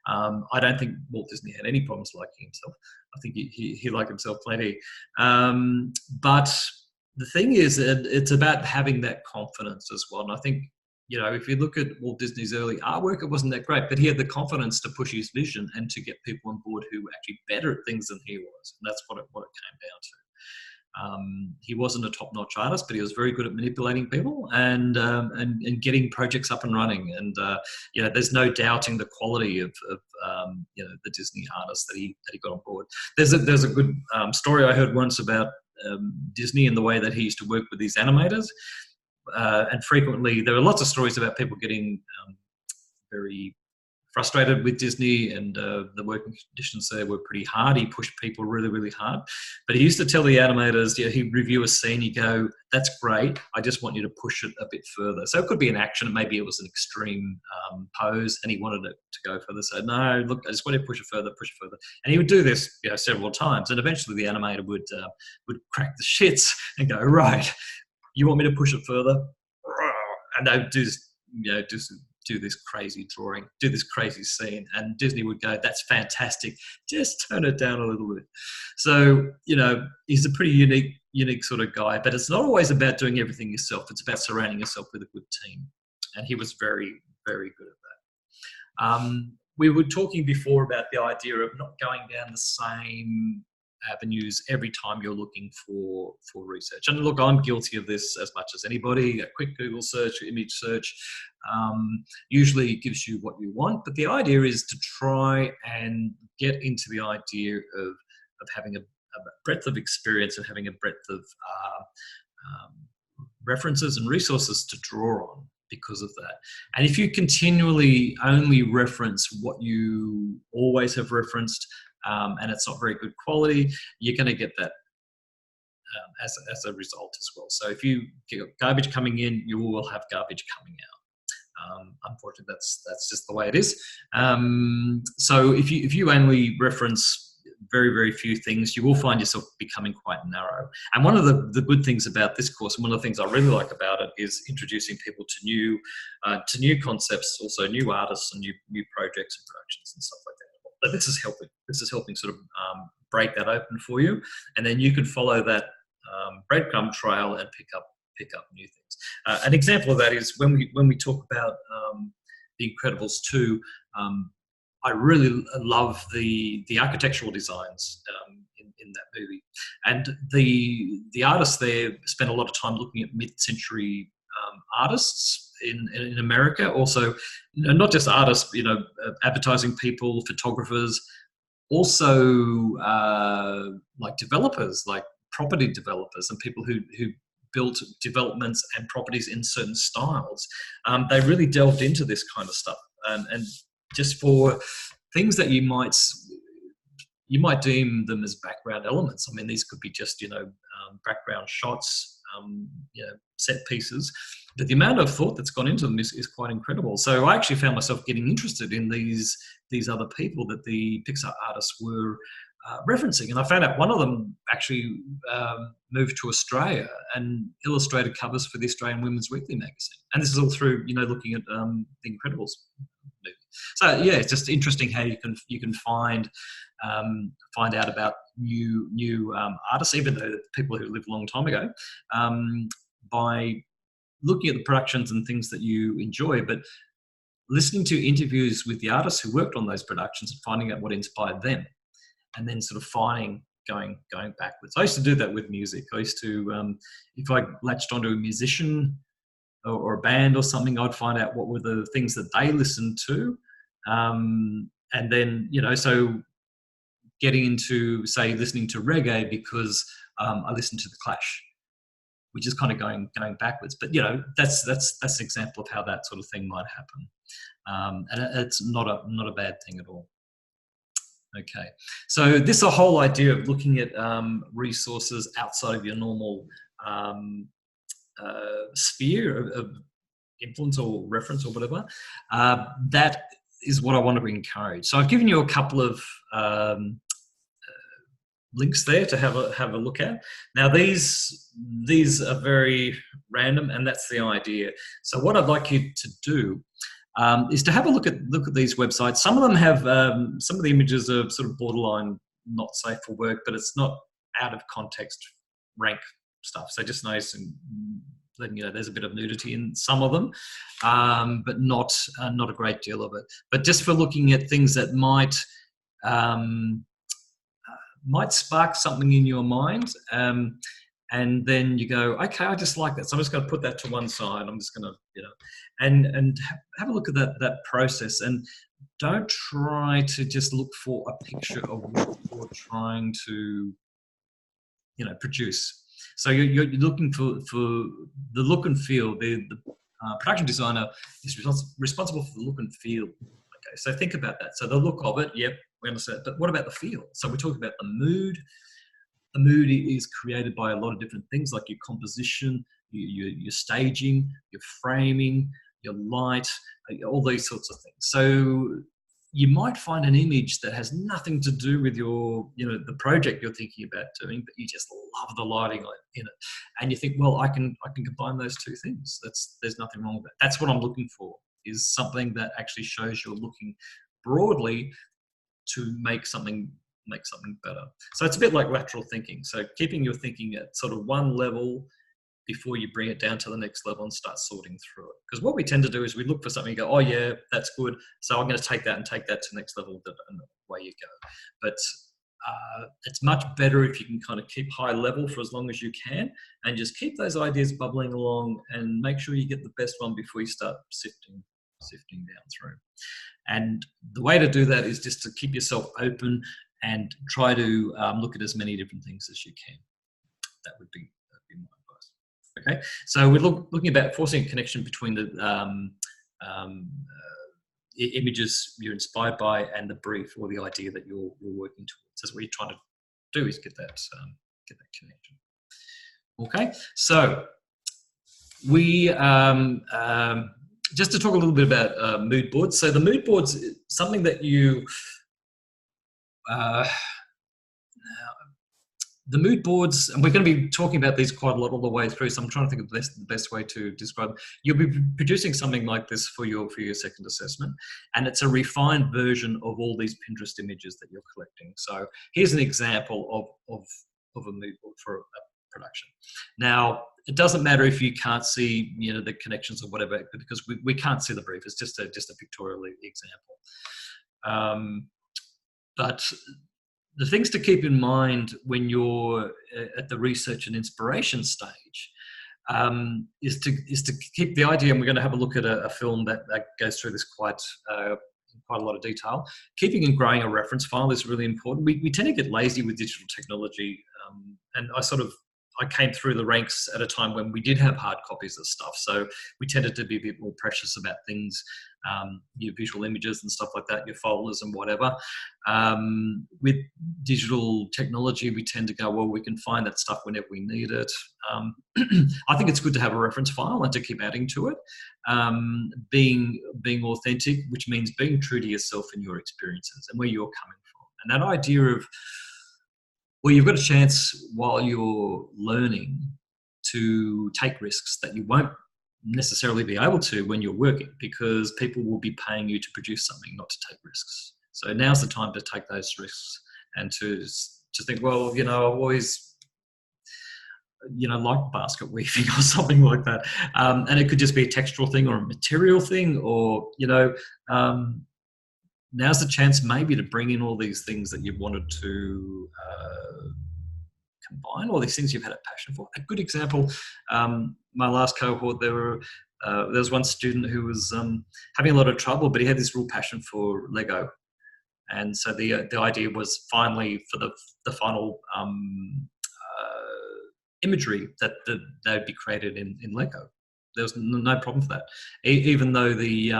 I don't think Walt Disney had any problems liking himself. I think he liked himself plenty. But the thing is, it's about having that confidence as well. And I think you know, if you look at Walt Disney's early artwork, it wasn't that great, but he had the confidence to push his vision and to get people on board who were actually better at things than he was. And that's what it came down to. He wasn't a top-notch artist, but he was very good at manipulating people and getting projects up and running. And you know, there's no doubting the quality of you know, the Disney artists that he got on board. There's a good story I heard once about Disney and the way that he used to work with these animators. And frequently, there are lots of stories about people getting very frustrated with Disney, and the working conditions there were pretty hard. He pushed people really, really hard. But he used to tell the animators, yeah, he'd review a scene, he'd go, that's great, I just want you to push it a bit further. So it could be an action, maybe it was an extreme pose, and he wanted it to go further. So no, look, I just want you to push it further, push it further. And he would do this, you know, several times, and eventually the animator would crack the shits and go, right, you want me to push it further? And they would do this, you know, do this crazy drawing, do this crazy scene, and Disney would go, that's fantastic, just turn it down a little bit. So, you know, he's a pretty unique sort of guy, but it's not always about doing everything yourself. It's about surrounding yourself with a good team. And he was very, very good at that. We were talking before about the idea of not going down the same avenues every time you're looking for research. And look, I'm guilty of this as much as anybody. A quick Google search, image search, usually gives you what you want. But the idea is to try and get into the idea of having a breadth of experience and having a breadth of references and resources to draw on because of that. And if you continually only reference what you always have referenced, and it's not very good quality, you're going to get that as a result as well. So if you get garbage coming in, you will have garbage coming out. Unfortunately, that's just the way it is. So if you only reference very, very few things, you will find yourself becoming quite narrow. And one of the good things about this course, and one of the things I really like about it, is introducing people to new concepts, also new artists and new projects and productions and stuff like that. But this is helping. This is helping sort of break that open for you, and then you can follow that breadcrumb trail and pick up new things. An example of that is when we talk about The Incredibles 2. I really love the architectural designs in that movie, and the artists there spent a lot of time looking at mid-century artists in America. Also, you know, not just artists, you know, advertising people, photographers, also like developers, like property developers and people who built developments and properties in certain styles. They really delved into this kind of stuff, and just for things that you might deem them as background elements. I mean, these could be just, you know, background shots, you know, set pieces, but the amount of thought that's gone into them is quite incredible. So I actually found myself getting interested in these other people that the Pixar artists were referencing, and I found out one of them actually moved to Australia and illustrated covers for the Australian Women's Weekly magazine. And this is all through, you know, looking at The Incredibles movie. So yeah, it's just interesting how you can find out about new artists, even though people who lived a long time ago, by looking at the productions and things that you enjoy, but listening to interviews with the artists who worked on those productions and finding out what inspired them, and then sort of going backwards. I used to do that with music. I used to, if I latched onto a musician or a band or something, I'd find out what were the things that they listened to, and then, you know, so getting into, say, listening to reggae because I listened to The Clash, which is kind of going backwards. But, you know, that's an example of how that sort of thing might happen, and it's not a bad thing at all. Okay, so this whole idea of looking at resources outside of your normal sphere of influence or reference or whatever, that is what I want to encourage. So I've given you a couple of links there to have a look at. Now these are very random, and that's the idea. So what I'd like you to do is to have a look at these websites. Some of them have some of the images are sort of borderline not safe for work, but it's not out of context rank stuff. So just nice and letting you know there's a bit of nudity in some of them, but not a great deal of it. But just for looking at things that might spark something in your mind, and then you go, okay, I just like that, so I'm just going to put that to one side. I'm just going to, and have a look at that process, and don't try to just look for a picture of what you're trying to, produce. So you're looking for the look and feel. The production designer is responsible for the look and feel. Okay, so think about that. So the look of it, yep, we understand. But what about the feel? So we're talking about the mood. The mood is created by a lot of different things, like your composition, your staging, your framing, your light, all these sorts of things. So you might find an image that has nothing to do with your, the project you're thinking about doing, but you just love the lighting in it, and you think, well, I can combine those two things. There's nothing wrong with that. That's what I'm looking for, is something that actually shows you're looking broadly to make something better. So it's a bit like lateral thinking. So keeping your thinking at sort of one level before you bring it down to the next level and start sorting through it. Because what we tend to do is we look for something and go, oh yeah, that's good, so I'm going to take that to the next level, and away you go. But it's much better if you can kind of keep high level for as long as you can, and just keep those ideas bubbling along, and make sure you get the best one before you start sifting down through. And the way to do that is just to keep yourself open and try to look at as many different things as you can. That would be my advice. Okay, so we're looking about forcing a connection between the images you're inspired by and the brief or the idea that you're working towards. That's what you're trying to do, is get that connection. Okay, so we just to talk a little bit about mood boards. So the mood boards is something that you the mood boards, and we're going to be talking about these quite a lot all the way through, so I'm trying to think of the best way to describe them. You'll be producing something like this for your second assessment, and it's a refined version of all these Pinterest images that you're collecting. So here's an example of a mood board for a production. Now, it doesn't matter if you can't see the connections or whatever, because we can't see the brief. It's just a pictorial example. But the things to keep in mind when you're at the research and inspiration stage is to keep the idea, and we're going to have a look at a film that goes through this quite a lot of detail. Keeping and growing a reference file is really important. We tend to get lazy with digital technology, and I came through the ranks at a time when we did have hard copies of stuff, so we tended to be a bit more precious about things, your visual images and stuff like that, your folders and whatever. With digital technology, we tend to go, well, we can find that stuff whenever we need it. I think it's good to have a reference file and to keep adding to it. Being authentic, which means being true to yourself and your experiences and where you're coming from. And that idea of, well, you've got a chance while you're learning to take risks that you won't necessarily be able to when you're working, because people will be paying you to produce something, not to take risks. So now's the time to take those risks and to think, well, I've always, like basket weaving or something like that. And it could just be a textural thing or a material thing, or, now's the chance maybe to bring in all these things that you've wanted to combine, all these things you've had a passion for. A good example, my last cohort, there was one student who was having a lot of trouble, but he had this real passion for Lego. And so the idea was finally for the final imagery that they'd be created in Lego. There was no problem for that, even though the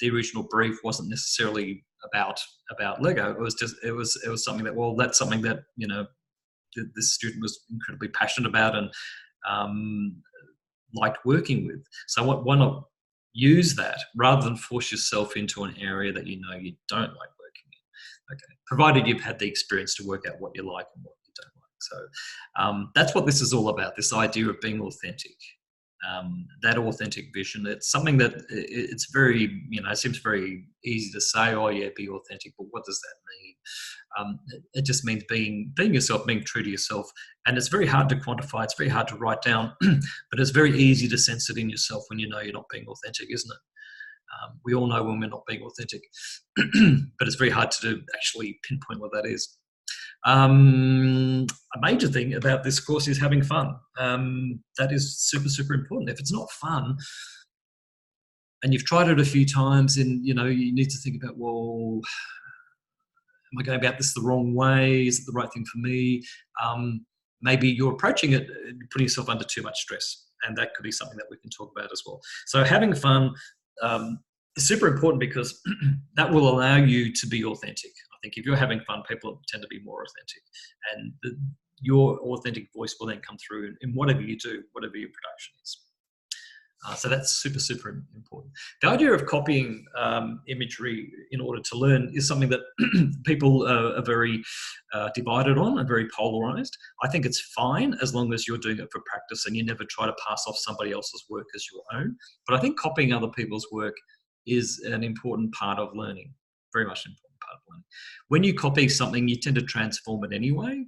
original brief wasn't necessarily about Lego. It was something that, well, that's something that this student was incredibly passionate about and liked working with. So why not use that rather than force yourself into an area that you don't like working in? Okay, provided you've had the experience to work out what you like and what you don't like. So that's what this is all about, this idea of being authentic. that authentic vision. It's something that it's very, it seems very easy to say, oh yeah, be authentic, but what does that mean? It just means being yourself, being true to yourself. And it's very hard to quantify, it's very hard to write down, but it's very easy to sense it in yourself when you know you're not being authentic, isn't it? We all know when we're not being authentic, but it's very hard to actually pinpoint what that is. A major thing about this course is having fun. That is super, super important. If it's not fun, and you've tried it a few times, and you need to think about, well, am I going about this the wrong way? Is it the right thing for me? Maybe you're approaching it, putting yourself under too much stress, and that could be something that we can talk about as well. So having fun is super important because that will allow you to be authentic. I think if you're having fun, people tend to be more authentic, and your authentic voice will then come through in whatever you do, whatever your production is. So that's super, super important. The idea of copying imagery in order to learn is something that people are very divided on and very polarized. I think it's fine as long as you're doing it for practice and you never try to pass off somebody else's work as your own. But I think copying other people's work is an important part of learning, very much an important part of learning. When you copy something, you tend to transform it anyway.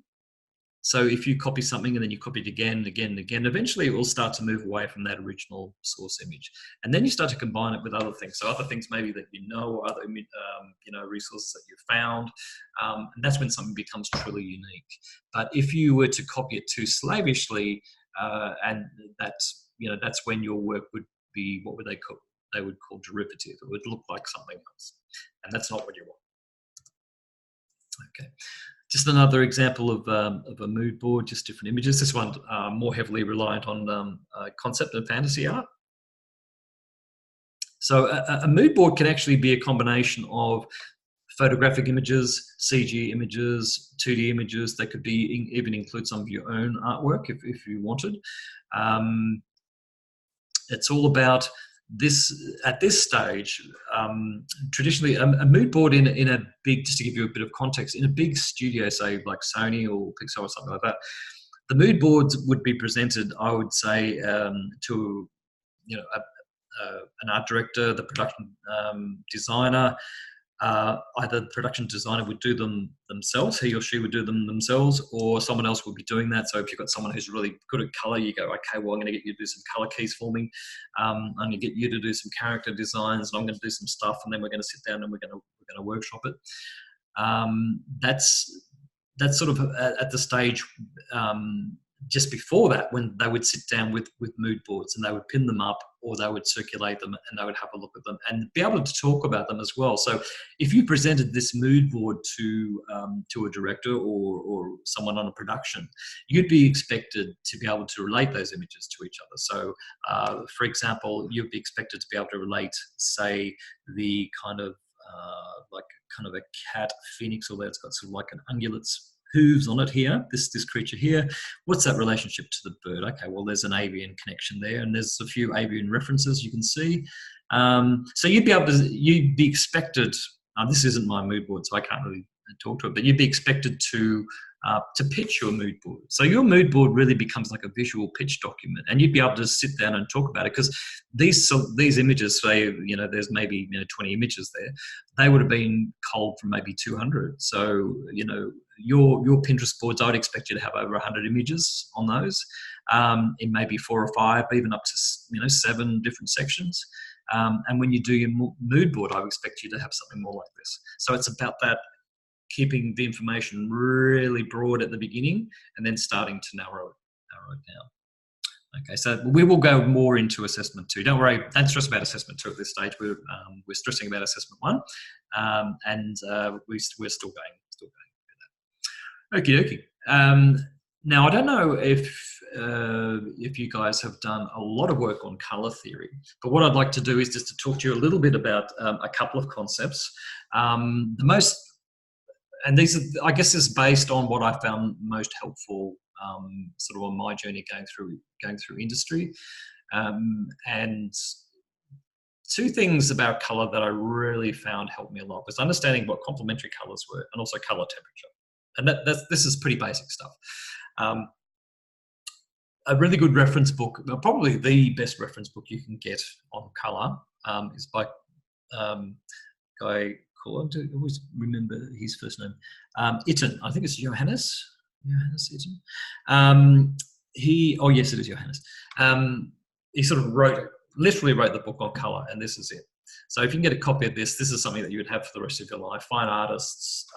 So if you copy something and then you copy it again and again and again, eventually it will start to move away from that original source image. And then you start to combine it with other things. So other things maybe that or other resources that you've found. And that's when something becomes truly unique. But if you were to copy it too slavishly, and that's when your work would be, what would they call? They would call derivative. It would look like something else. And that's not what you want. Okay. Just another example of a mood board, just different images. This one more heavily reliant on concept and fantasy art. So a mood board can actually be a combination of photographic images, CG images, 2D images. They could be even include some of your own artwork if you wanted. It's all about this at this stage. Traditionally, a mood board in a big, just to give you a bit of context, in a big studio, say like Sony or Pixar or something like that, the mood boards would be presented, I would say, to an art director, the production designer. Either the production designer would do them themselves, he or she would do them themselves, or someone else would be doing that. So if you've got someone who's really good at color, you go, okay, well, I'm going to get you to do some color keys for me. I'm going to get you to do some character designs, and I'm going to do some stuff, and then we're going to sit down and we're going to workshop it. That's sort of at the stage just before that, when they would sit down with mood boards and they would pin them up, or they would circulate them and they would have a look at them and be able to talk about them as well. So if you presented this mood board to a director or someone on a production, you'd be expected to be able to relate those images to each other. So for example, you'd be expected to be able to relate, say, the kind of a cat phoenix, although it's got sort of like an ungulate's hooves on it here, this creature here. What's that relationship to the bird? Okay, well, there's an avian connection there, and there's a few avian references you can see. So you'd be expected, this isn't my mood board, so I can't really talk to it, but you'd be expected to pitch your mood board. So your mood board really becomes like a visual pitch document, and you'd be able to sit down and talk about it, because these images, say, there's maybe 20 images there, they would have been culled from maybe 200. So your Pinterest boards, I'd expect you to have over 100 images on those, in maybe 4 or 5, even up to 7 different sections. And when you do your mood board, I would expect you to have something more like this. So it's about that, keeping the information really broad at the beginning and then starting to narrow it down. Okay, so we will go more into assessment 2. Don't worry, don't stress about assessment 2 at this stage. We're stressing about assessment 1, and we're still going with that. Okie dokie. Now, I don't know if you guys have done a lot of work on colour theory, but what I'd like to do is just to talk to you a little bit about a couple of concepts. And these are, I guess, is based on what I found most helpful, sort of on my journey going through industry. And 2 things about colour that I really found helped me a lot was understanding what complementary colours were, and also colour temperature. And this is pretty basic stuff. a really good reference book, probably the best reference book you can get on colour, is by guy called, I always remember his first name, Itten. I think it's Johannes Itten. Oh yes, it is Johannes. He sort of literally wrote the book on colour, and this is it. So if you can get a copy of this, this is something that you would have for the rest of your life. Fine artists,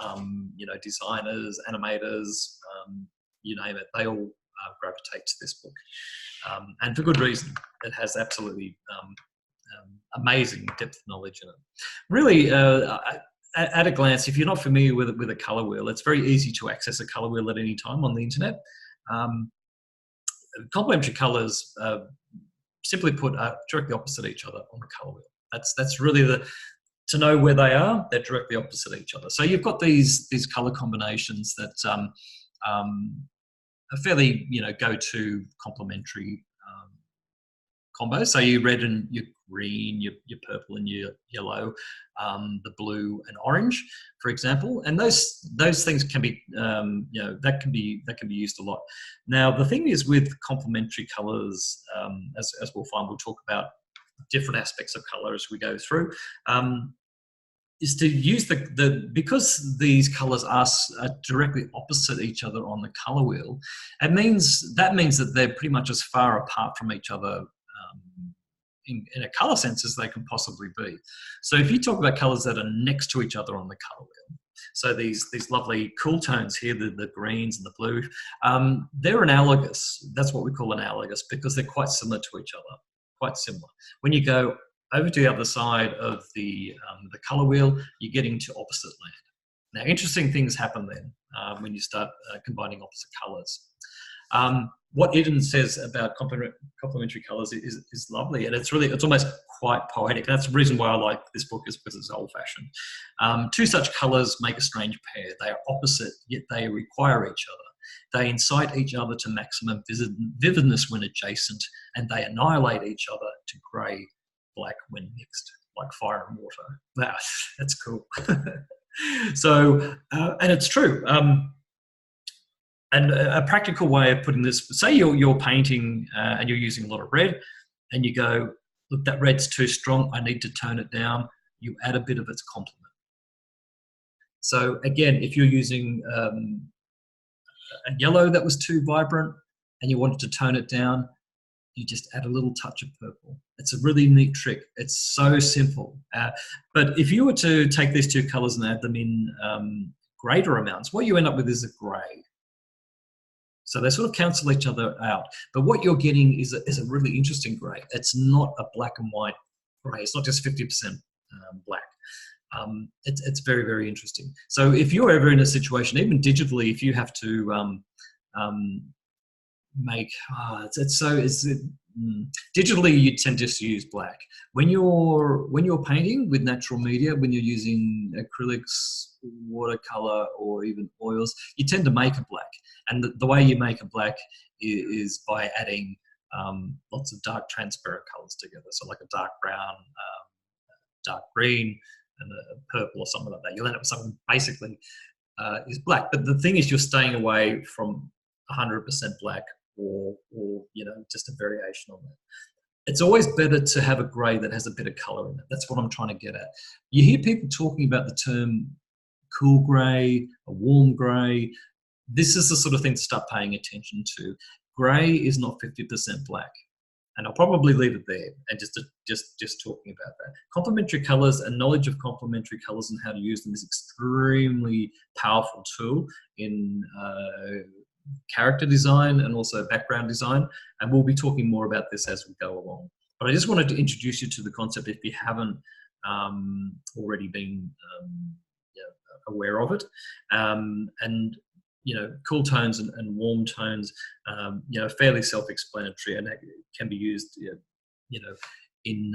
designers, animators, you name it, they all gravitate to this book. And for good reason. It has absolutely amazing depth of knowledge in it. Really, at a glance, if you're not familiar with a colour wheel, it's very easy to access a colour wheel at any time on the internet. Complementary colours, simply put, are directly opposite each other on the colour wheel. That's really to know where they are. They're directly opposite each other. So you've got these colour combinations that are fairly go-to complementary combos. So your red and your green, your purple and your yellow, the blue and orange, for example. And those things can be that can be used a lot. Now the thing is with complementary colours, as we'll find, we'll talk about different aspects of colour as we go through, is to use because these colours are directly opposite each other on the colour wheel. That means that they're pretty much as far apart from each other in a colour sense as they can possibly be. So if you talk about colours that are next to each other on the colour wheel, so these lovely cool tones here, the greens and the blue, they're analogous. That's what we call analogous, because they're quite similar to each other. Quite similar. When you go over to the other side of the colour wheel, you're getting to opposite land. Now, interesting things happen then when you start combining opposite colours. What Eden says about complementary colours is lovely, and it's almost quite poetic. That's the reason why I like this book, is because it's old-fashioned. Two such colours make a strange pair. They are opposite, yet they require each other. They incite each other to maximum vividness when adjacent, and they annihilate each other to grey, black when mixed, like fire and water. That's cool. So, and it's true. And a practical way of putting this, say you're painting and you're using a lot of red, and you go, look, that red's too strong, I need to tone it down. You add a bit of its complement. So again, if you're using a yellow that was too vibrant and you wanted to tone it down, you just add a little touch of purple. It's a really neat trick. It's so simple. But if you were to take these two colours and add them in greater amounts, what you end up with is a grey. So they sort of cancel each other out. But what you're getting is a really interesting grey. It's not a black and white grey. It's not just 50% black. It's very, very interesting. So if you're ever in a situation, even digitally, if you have to digitally, you tend just to use black. When you're painting with natural media, when you're using acrylics, watercolor, or even oils, you tend to make a black. And the way you make a black is by adding lots of dark transparent colors together. So like a dark brown, dark green, and a purple or something like that. You'll end up with something basically is black. But the thing is, you're staying away from 100% black or just a variation on that. It's always better to have a grey that has a bit of colour in it. That's what I'm trying to get at. You hear people talking about the term cool grey, a warm grey. This is the sort of thing to start paying attention to. Grey is not 50% black. And I'll probably leave it there and just talking about that. Complementary colours and knowledge of complementary colours and how to use them is an extremely powerful tool in character design and also background design. And we'll be talking more about this as we go along. But I just wanted to introduce you to the concept if you haven't already been aware of it. And cool tones and warm tones, fairly self-explanatory, and that can be used, in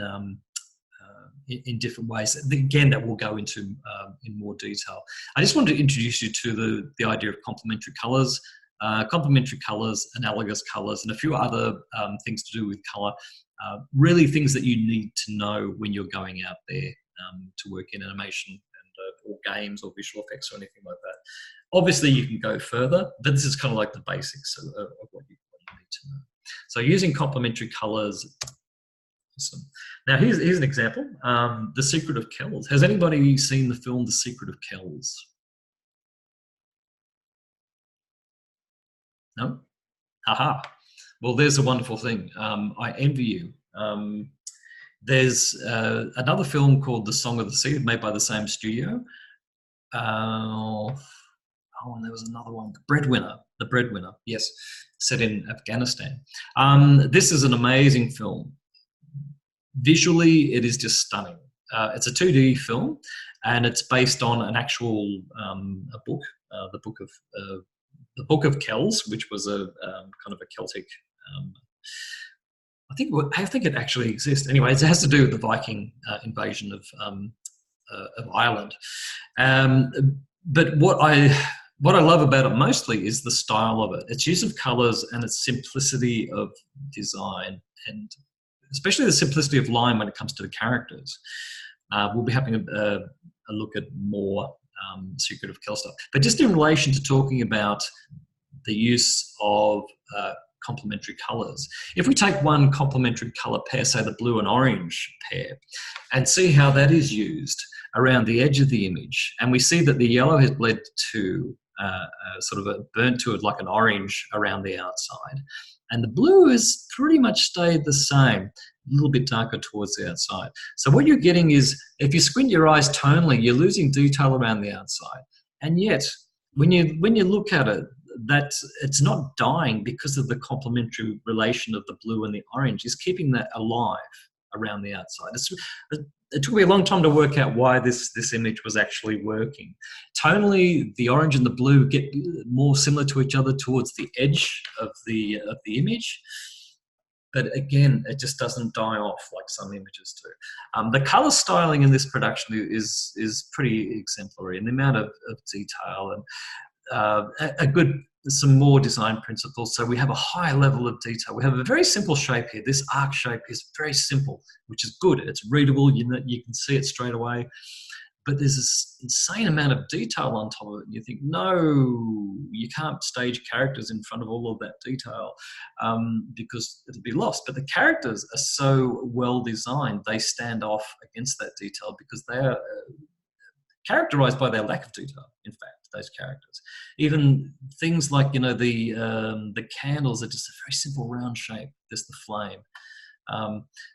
different ways. Again, that we'll go into in more detail. I just wanted to introduce you to the idea of complementary colours, analogous colours, and a few other things to do with colour. Really, things that you need to know when you're going out there to work in animation and or games or visual effects or anything like that. Obviously, you can go further, but this is kind of like the basics of what you need to know. So using complementary colors. Awesome. Now here's an example. The Secret of Kells. Has anybody seen the film The Secret of Kells? No? Haha. Well, there's a wonderful thing. I envy you. There's another film called The Song of the Sea, made by the same studio. And there was another one, The Breadwinner, yes, set in Afghanistan. This is an amazing film. Visually, it is just stunning. It's a 2D film, and it's based on an actual a book, the Book of Kells, which was a kind of a Celtic. I think it actually exists. Anyway, it has to do with the Viking invasion of Ireland. But what I love about it mostly is the style of it. Its use of colours and its simplicity of design, and especially the simplicity of line when it comes to the characters. We'll be having a look at more Secret of Kells stuff. But just in relation to talking about the use of complementary colours, if we take one complementary colour pair, say the blue and orange pair, and see how that is used around the edge of the image, and we see that the yellow has bled to sort of a burnt to it like an orange around the outside, and the blue has pretty much stayed the same, a little bit darker towards the outside. So what you're getting is, if you squint your eyes tonally, you're losing detail around the outside, and yet when you look at it, that it's not dying because of the complementary relation of the blue and the orange. Is keeping that alive around the outside. It took me a long time to work out why this image was actually working. Tonally, the orange and the blue get more similar to each other towards the edge of the image, but again, it just doesn't die off like some images do. The color styling in this production is pretty exemplary, and the amount of detail and some more design principles. So we have a high level of detail. We have a very simple shape here. This arc shape is very simple, which is good. It's readable. You can see it straight away. But there's this insane amount of detail on top of it. And you think, no, you can't stage characters in front of all of that detail because it'll be lost. But the characters are so well designed, they stand off against that detail because they are characterized by their lack of detail, in fact. Those characters, even things like the candles are just a very simple round shape, just the flame.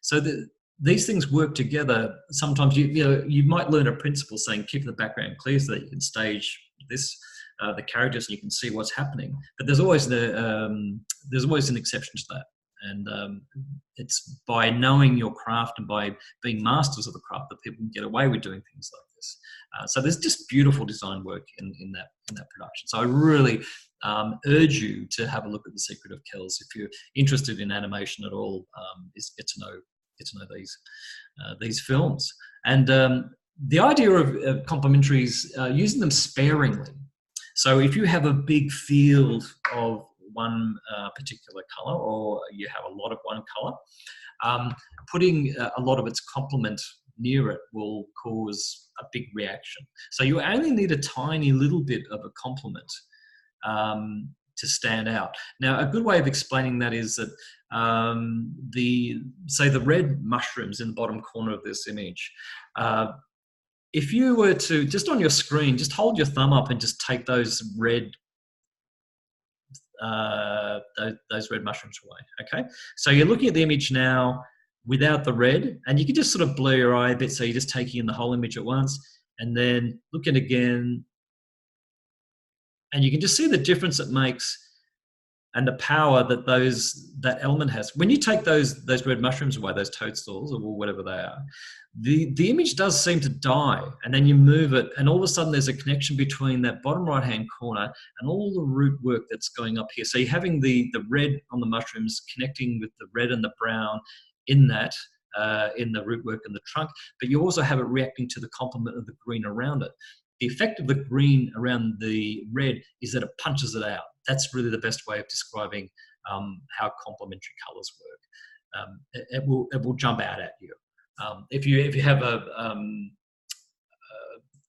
So these things work together. Sometimes you might learn a principle saying keep the background clear so that you can stage the characters and you can see what's happening. But there's always an exception to that. And it's by knowing your craft and by being masters of the craft that people can get away with doing things like this. So there's just beautiful design work in that production. So I really urge you to have a look at The Secret of Kells if you're interested in animation at all. Is get to know these films. And the idea of complementaries, using them sparingly. So if you have a big field of one particular color, or you have a lot of one color, putting a lot of its complement near it will cause a big reaction. So you only need a tiny little bit of a complement to stand out. Now, a good way of explaining that is that the red mushrooms in the bottom corner of this image, if you were to, just on your screen, just hold your thumb up and just take those red mushrooms away, okay? So you're looking at the image now without the red, and you can just sort of blur your eye a bit, so you're just taking in the whole image at once, and then look at it again, and you can just see the difference it makes and the power that that element has. When you take those red mushrooms away, those toadstools or whatever they are, the image does seem to die, and then you move it, and all of a sudden there's a connection between that bottom right-hand corner and all the root work that's going up here. So you're having the red on the mushrooms connecting with the red and the brown in that, in the root work and the trunk, but you also have it reacting to the complement of the green around it. The effect of the green around the red is that it punches it out. That's really the best way of describing how complementary colours work. It will jump out at you. If you have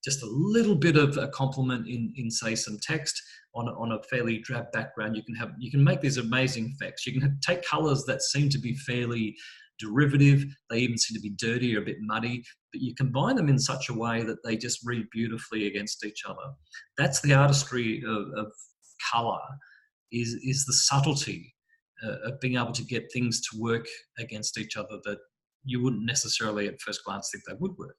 just a little bit of a complement in say some text, on a fairly drab background, you can make these amazing effects. You can take colors that seem to be fairly derivative. They even seem to be dirty or a bit muddy, but you combine them in such a way that they just read beautifully against each other. That's the artistry of color, is the subtlety of being able to get things to work against each other that you wouldn't necessarily at first glance think they would work.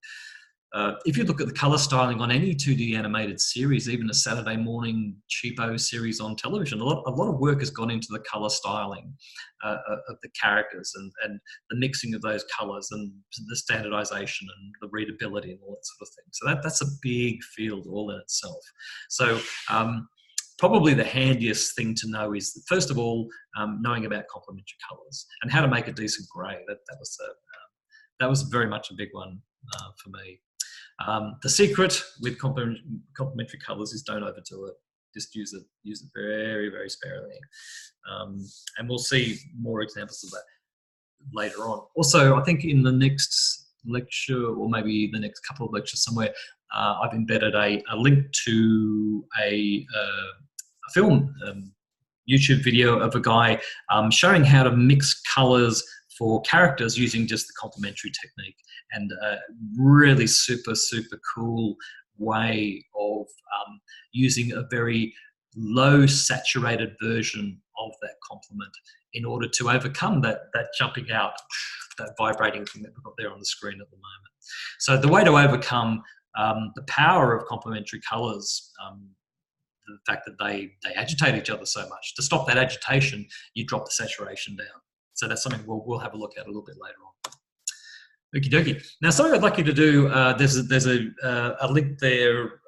If you look at the color styling on any 2D animated series, even a Saturday morning cheapo series on television, a lot of work has gone into the color styling of the characters and the mixing of those colors and the standardization and the readability and all that sort of thing. So that's a big field all in itself. So probably the handiest thing to know is, first of all, knowing about complementary colors and how to make a decent gray. That was very much a big one for me. The secret with complementary colors is don't overdo it. Just use it very, very sparingly. And we'll see more examples of that later on. Also, I think in the next lecture, or maybe the next couple of lectures somewhere, I've embedded a link to a film, YouTube video of a guy showing how to mix colors for characters using just the complementary technique, and a really super cool way of using a very low saturated version of that complement in order to overcome that jumping out, that vibrating thing that we've got there on the screen at the moment. So the way to overcome the power of complementary colors, the fact that they agitate each other so much, to stop that agitation, you drop the saturation down. So that's something we'll have a look at a little bit later on. Okie dokie. Now, something I'd like you to do, there's a link there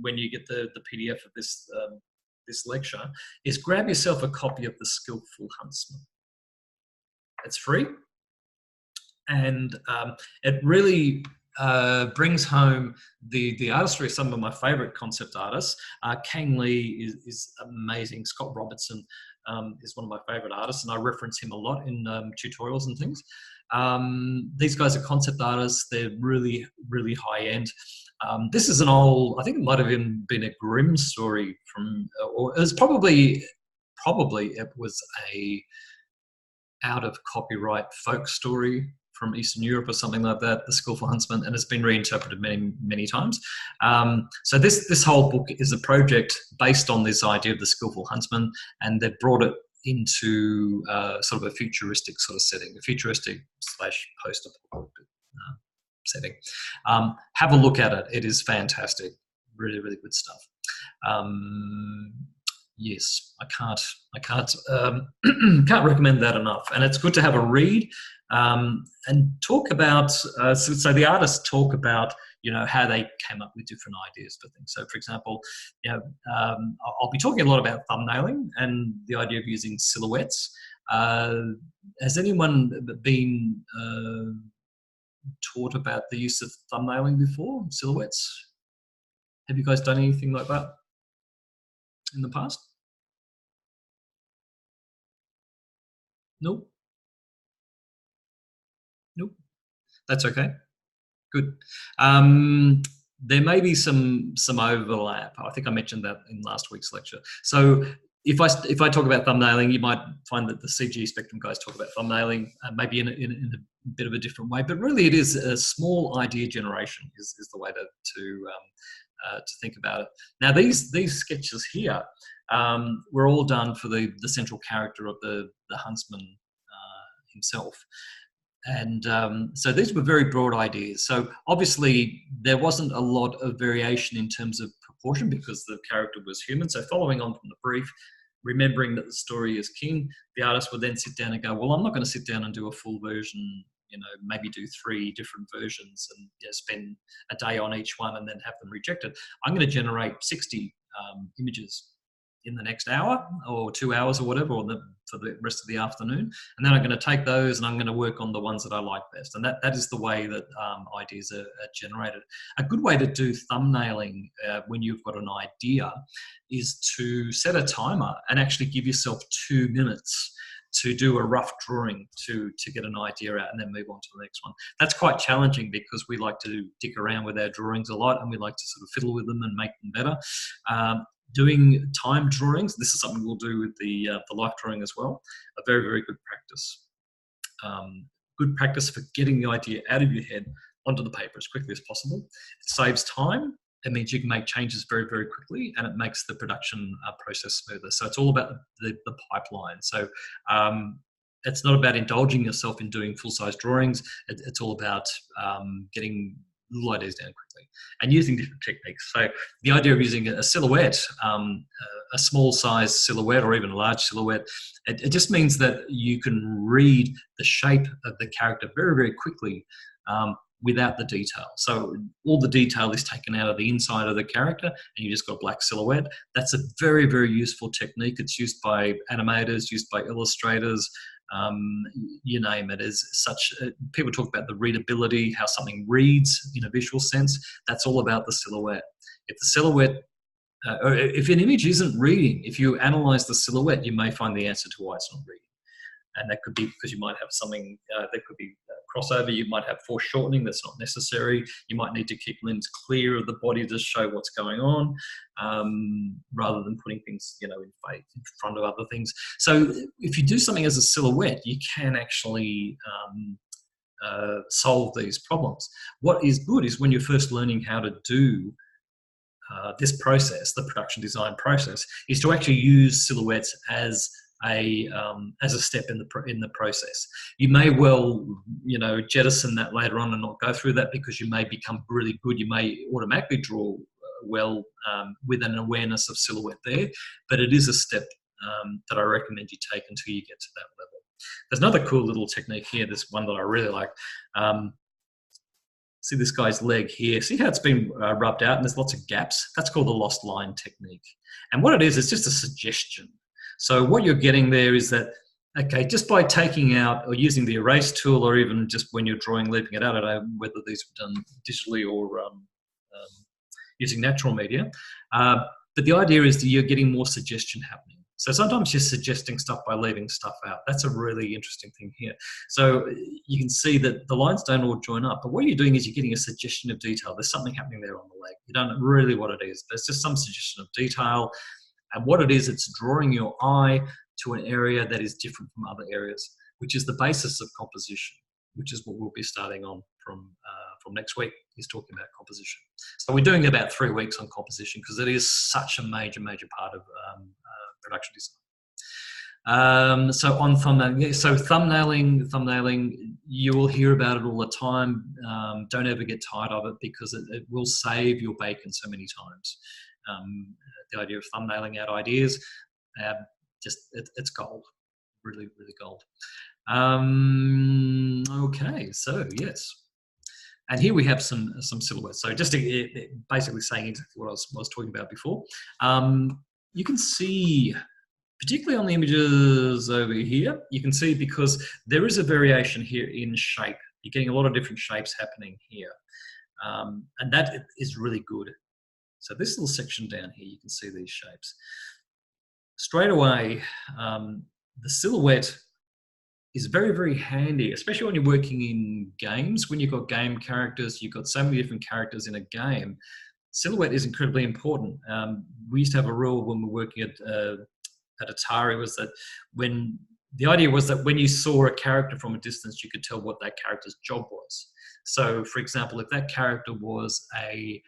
when you get the PDF of this lecture, is grab yourself a copy of The Skillful Huntsman. It's free, and it really brings home the artistry of some of my favourite concept artists. Kang Lee is amazing. Scott Robertson is one of my favourite artists, and I reference him a lot in tutorials and things. These guys are concept artists. They're really, really high end. This is an old, I think it might have even been a Grimm story from, or it was probably it was a out of copyright folk story from Eastern Europe or something like that, The Skillful Huntsman, and it's been reinterpreted many, many times. So this whole book is a project based on this idea of the Skillful Huntsman, and they've brought it into sort of a futuristic sort of setting, a futuristic / post-apocalyptic setting. Have a look at it. It is fantastic. Really, really good stuff. Yes, I can't recommend that enough. And it's good to have a read and talk about. So the artists talk about, how they came up with different ideas for things. So, for example, I'll be talking a lot about thumbnailing and the idea of using silhouettes. Has anyone been taught about the use of thumbnailing before? Silhouettes? Have you guys done anything like that in the past? Nope. That's okay. Good. There may be some overlap. I think I mentioned that in last week's lecture. So if I talk about thumbnailing, you might find that the CG Spectrum guys talk about thumbnailing maybe in a bit of a different way. But really, it is a small idea generation is the way to think about it. Now, these sketches here were all done for the central character of the huntsman himself. And so these were very broad ideas. So obviously there wasn't a lot of variation in terms of proportion because the character was human. So following on from the brief, remembering that the story is king, the artist would then sit down and go, well, I'm not going to sit down and do a full version, maybe do 3 different versions and spend a day on each one and then have them rejected. I'm going to generate 60 images in the next hour or 2 hours or whatever, or for the rest of the afternoon. And then I'm going to take those and I'm going to work on the ones that I like best. And that is the way that ideas are generated. A good way to do thumbnailing when you've got an idea is to set a timer and actually give yourself 2 minutes to do a rough drawing to get an idea out and then move on to the next one. That's quite challenging because we like to dick around with our drawings a lot and we like to sort of fiddle with them and make them better. doing time drawings, this is something we'll do with the life drawing as well, a very, very good practice. Good practice for getting the idea out of your head onto the paper as quickly as possible. It saves time. It means you can make changes very, very quickly, and it makes the production process smoother. So it's all about the pipeline. So it's not about indulging yourself in doing full-size drawings. It's all about getting little ideas down quickly and using different techniques. So the idea of using a silhouette, a small size silhouette or even a large silhouette, it just means that you can read the shape of the character very, very quickly without the detail. So all the detail is taken out of the inside of the character and you just got a black silhouette. That's a very, very useful technique. It's used by animators, used by illustrators, you name it. Is such people talk about the readability, how something reads in a visual sense. That's all about the silhouette. If the silhouette or if an image isn't reading, if you analyze the silhouette, you may find the answer to why it's not reading. And that could be because you might have something, there could be crossover, you might have foreshortening that's not necessary, you might need to keep limbs clear of the body to show what's going on, rather than putting things, in front of other things. So if you do something as a silhouette, you can actually solve these problems. What is good is when you're first learning how to do this process, the production design process, is to actually use silhouettes as a step in the process. You may well, jettison that later on and not go through that because you may become really good. You may automatically draw well with an awareness of silhouette there, but it is a step that I recommend you take until you get to that level. There's another cool little technique here. This one that I really like. See this guy's leg here. See how it's been rubbed out and there's lots of gaps? That's called the lost line technique. And what it is, it's just a suggestion. So what you're getting there is that, okay, just by taking out or using the erase tool or even just when you're drawing, leaving it out, I don't know whether these were done digitally or using natural media, but the idea is that you're getting more suggestion happening. So sometimes you're suggesting stuff by leaving stuff out. That's a really interesting thing here. So you can see that the lines don't all join up, but what you're doing is you're getting a suggestion of detail. There's something happening there on the leg. You don't know really what it is, but it's just some suggestion of detail. And what it is, it's drawing your eye to an area that is different from other areas, which is the basis of composition, which is what we'll be starting on from next week, is talking about composition. So we're doing about 3 weeks on composition because it is such a major, major part of production design. So on thumbnailing, thumbnailing, you will hear about it all the time. Don't ever get tired of it because it will save your bacon so many times. The idea of thumbnailing out ideas, it's gold, really, really gold. Okay, so yes. And here we have some silhouettes. So just basically saying exactly what I was talking about before. You can see, particularly on the images over here, you can see because there is a variation here in shape. You're getting a lot of different shapes happening here. And that is really good. So this little section down here, you can see these shapes. Straight away, the silhouette is very, very handy, especially when you're working in games. When you've got game characters, you've got so many different characters in a game. Silhouette is incredibly important. We used to have a rule when we were working at Atari, was that the idea was that when you saw a character from a distance, you could tell what that character's job was. So, for example, if that character was a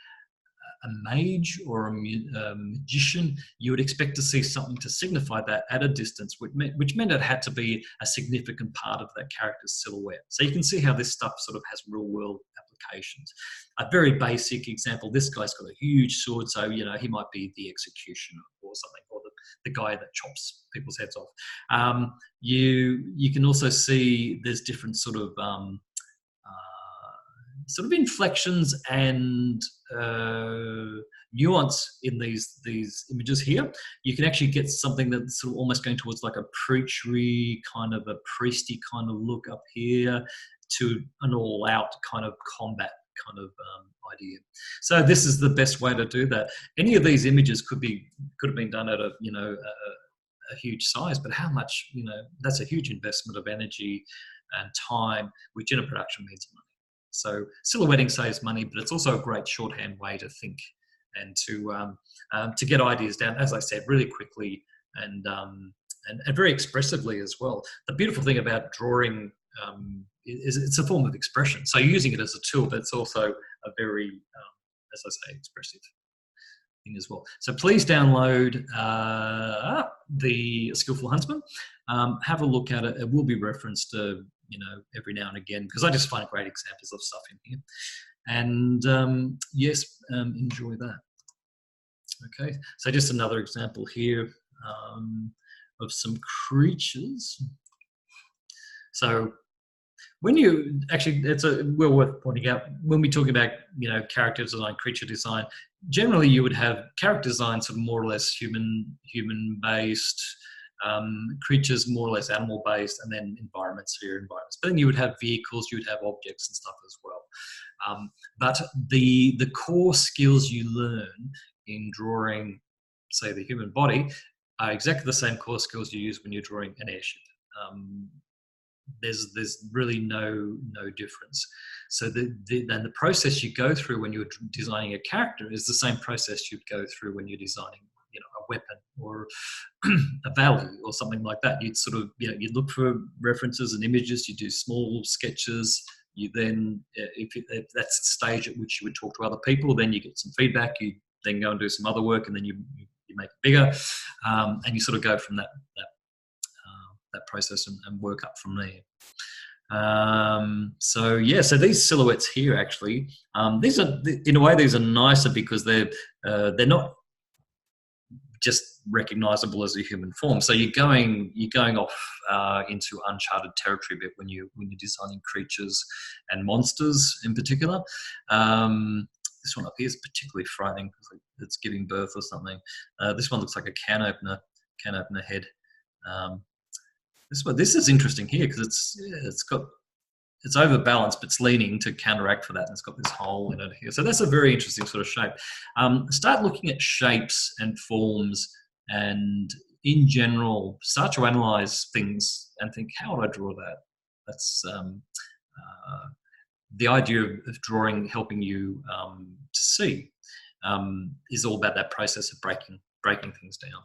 mage or a magician, you would expect to see something to signify that at a distance, which meant it had to be a significant part of that character's silhouette. So you can see how this stuff sort of has real world applications. A very basic example, this guy's got a huge sword, so he might be the executioner or something, or the guy that chops people's heads off. You can also see there's different sort of inflections and nuance in these images here. You can actually get something that's sort of almost going towards like a preachery, kind of a priesty kind of look up here, to an all-out kind of combat kind of idea. So this is the best way to do that. Any of these images could have been done at a huge size, but how much, that's a huge investment of energy and time, which in a production means money. So silhouetting saves money, but it's also a great shorthand way to think and to get ideas down, as I said, really quickly and very expressively as well. The beautiful thing about drawing is it's a form of expression. So you're using it as a tool, but it's also a very, as I say, expressive thing as well. So please download the Skillful Huntsman. Have a look at it. It will be referenced, every now and again, because I just find great examples of stuff in here. And yes, enjoy that. Okay, so just another example here of some creatures. So when you actually, it's well worth pointing out, when we talk about character design, creature design, generally you would have character design sort of more or less human based, creatures more or less animal based, and then environments for your environments. But then you would have vehicles, you would have objects and stuff as well. But the core skills you learn in drawing, say, the human body, are exactly the same core skills you use when you're drawing an airship. There's really no difference. So then the process you go through when you're designing a character is the same process you'd go through when you're designing a weapon or a valley or something like that. You'd sort of you'd look for references and images, you do small sketches. You then, if that's the stage at which you would talk to other people, then you get some feedback, you then go and do some other work, and then you make it bigger, and you sort of go from that process and work up from there. So these silhouettes here actually, these are, in a way, these are nicer because they're not just recognizable as a human form. So you're going off into uncharted territory a bit when you're designing creatures and monsters in particular. This one up here is particularly frightening because it's giving birth or something. This one looks like a can opener head. This is interesting here because it's overbalanced, but it's leaning to counteract for that, and it's got this hole in it here. So that's a very interesting sort of shape. Start looking at shapes and forms, and in general, start to analyze things and think, how would I draw that? That's the idea of drawing, helping you to see, is all about that process of breaking things down.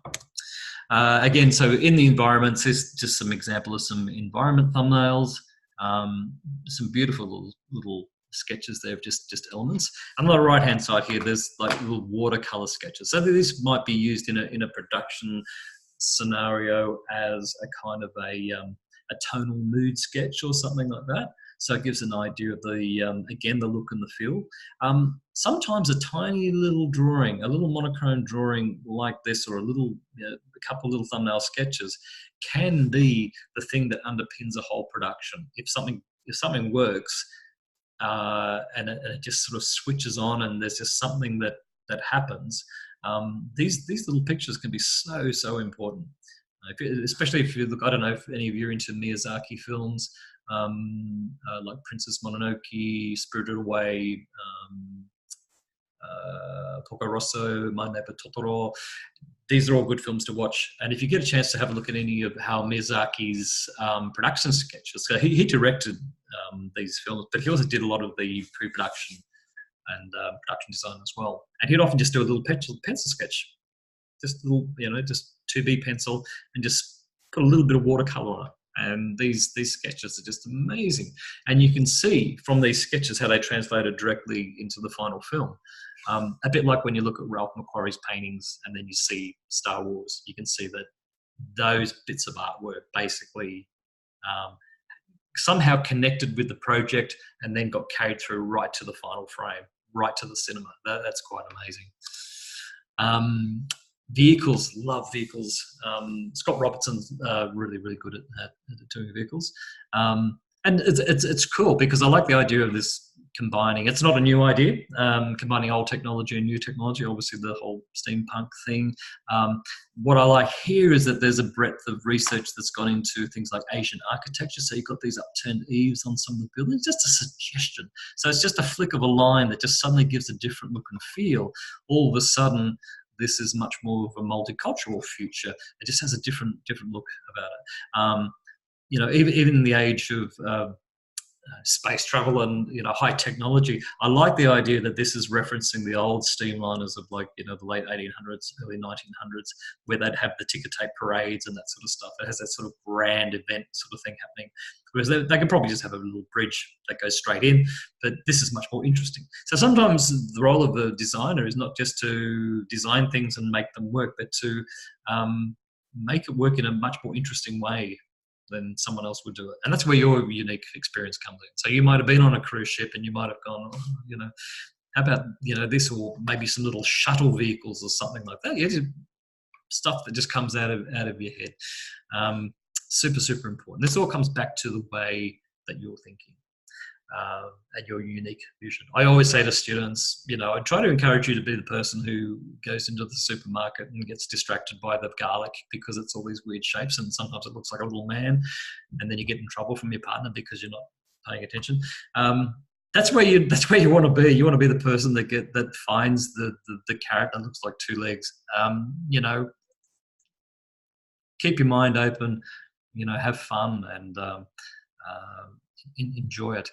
Again, so in the environments, here's just some example of some environment thumbnails. Some beautiful little sketches there of just elements. And on the right hand side here, there's like little watercolor sketches. So this might be used in a production scenario as a kind of a tonal mood sketch or something like that. So it gives an idea of the again, the look and the feel. Sometimes a tiny little drawing, a little monochrome drawing like this, or a couple of little thumbnail sketches, can be the thing that underpins a whole production. If something works and it just sort of switches on, and there's just something that happens, these little pictures can be so important. Especially if you look, I don't know if any of you are into Miyazaki films, like Princess Mononoke, Spirited Away, Porco Rosso, My Neighbor Totoro. These are all good films to watch. And if you get a chance to have a look at any of how Miyazaki's production sketches, so he directed these films, but he also did a lot of the pre-production and production design as well. And he'd often just do a little pencil sketch, just a little, just 2B pencil, and just put a little bit of watercolor on it. And these sketches are just amazing. And you can see from these sketches how they translated directly into the final film. A bit like when you look at Ralph McQuarrie's paintings and then you see Star Wars, you can see that those bits of artwork basically somehow connected with the project and then got carried through right to the final frame, right to the cinema. That's quite amazing. Vehicles, love vehicles. Scott Robertson's really good at doing vehicles. And it's cool because I like the idea of this combining. It's not a new idea, combining old technology and new technology, obviously the whole steampunk thing. What I like here is that there's a breadth of research that's gone into things like Asian architecture. So you've got these upturned eaves on some of the buildings, just a suggestion. So it's just a flick of a line that just suddenly gives a different look and feel. All of a sudden, this is much more of a multicultural future. It just has a different look about it. Even in the age of space travel and high technology. I like the idea that this is referencing the old steamliners of the late 1800s, early 1900s, where they'd have the ticker tape parades and that sort of stuff. It has that sort of grand event sort of thing happening. Whereas they could probably just have a little bridge that goes straight in, but this is much more interesting. So sometimes the role of the designer is not just to design things and make them work, but to make it work in a much more interesting way than someone else would do it. And that's where your unique experience comes in. So you might have been on a cruise ship and you might have gone, how about, this, or maybe some little shuttle vehicles or something like that. Yeah, stuff that just comes out of your head. Super, super important. This all comes back to the way that you're thinking and your unique vision. I always say to students, I try to encourage you to be the person who goes into the supermarket and gets distracted by the garlic because it's all these weird shapes and sometimes it looks like a little man, and then you get in trouble from your partner because you're not paying attention. That's where you want to be. You want to be the person that finds the carrot that looks like two legs. Keep your mind open. Have fun and enjoy it.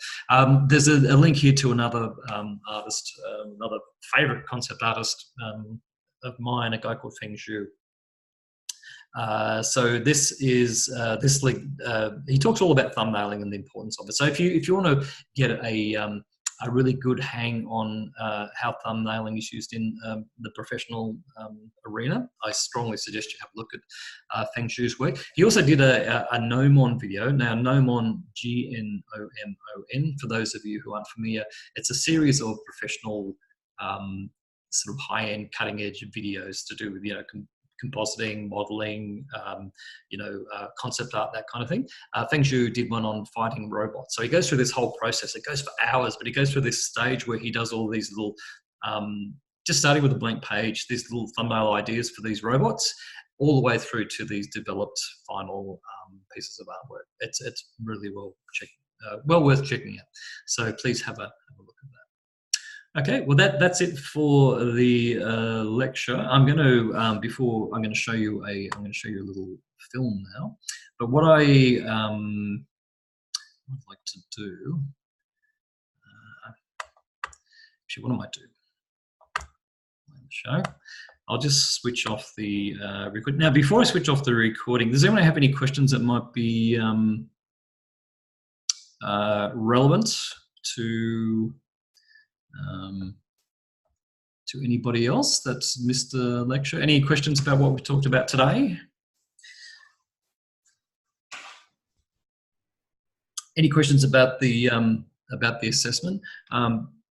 There's a link here to another artist, another favorite concept artist of mine, a guy called Feng Zhu. So this is this link. He talks all about thumbnailing and the importance of it. So if you want to get a really good hang on how thumbnailing is used in the professional arena, I strongly suggest you have a look at Feng Zhu's work. He also did a Gnomon video. Now, Gnomon, Gnomon, for those of you who aren't familiar, it's a series of professional sort of high-end cutting-edge videos to do with, compositing, modeling, concept art, that kind of thing. Feng Zhu did one on fighting robots. So he goes through this whole process. It goes for hours, but he goes through this stage where he does all these little, just starting with a blank page, these little thumbnail ideas for these robots, all the way through to these developed final pieces of artwork. It's really well worth checking out. So please have a look at that. Okay, well that's it for the lecture. I'm going to show you a little film now. But what I'd like to do, actually, what I might do? Show. I'll just switch off the record. Now, before I switch off the recording, does anyone have any questions that might be relevant to anybody else that's missed the lecture? Any questions about what we talked about today? Any questions about the assessment?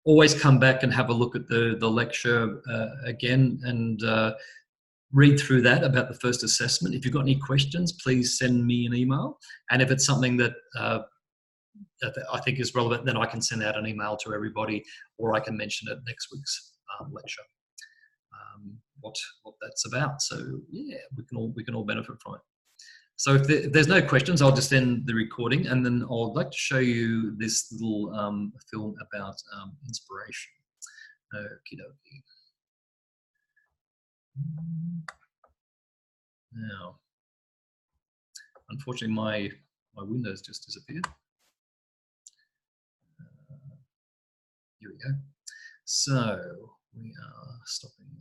Always come back and have a look at the lecture again and read through that about the first assessment. If you've got any questions, please send me an email. And if it's something that I think is relevant, then I can send out an email to everybody, or I can mention it next week's lecture, what that's about. So yeah, we can all benefit from it. So if there's no questions, I'll just end the recording, and then I'd like to show you this little film about inspiration. Okie dokie. Now, unfortunately, my Windows just disappeared. Here we go. So we are stopping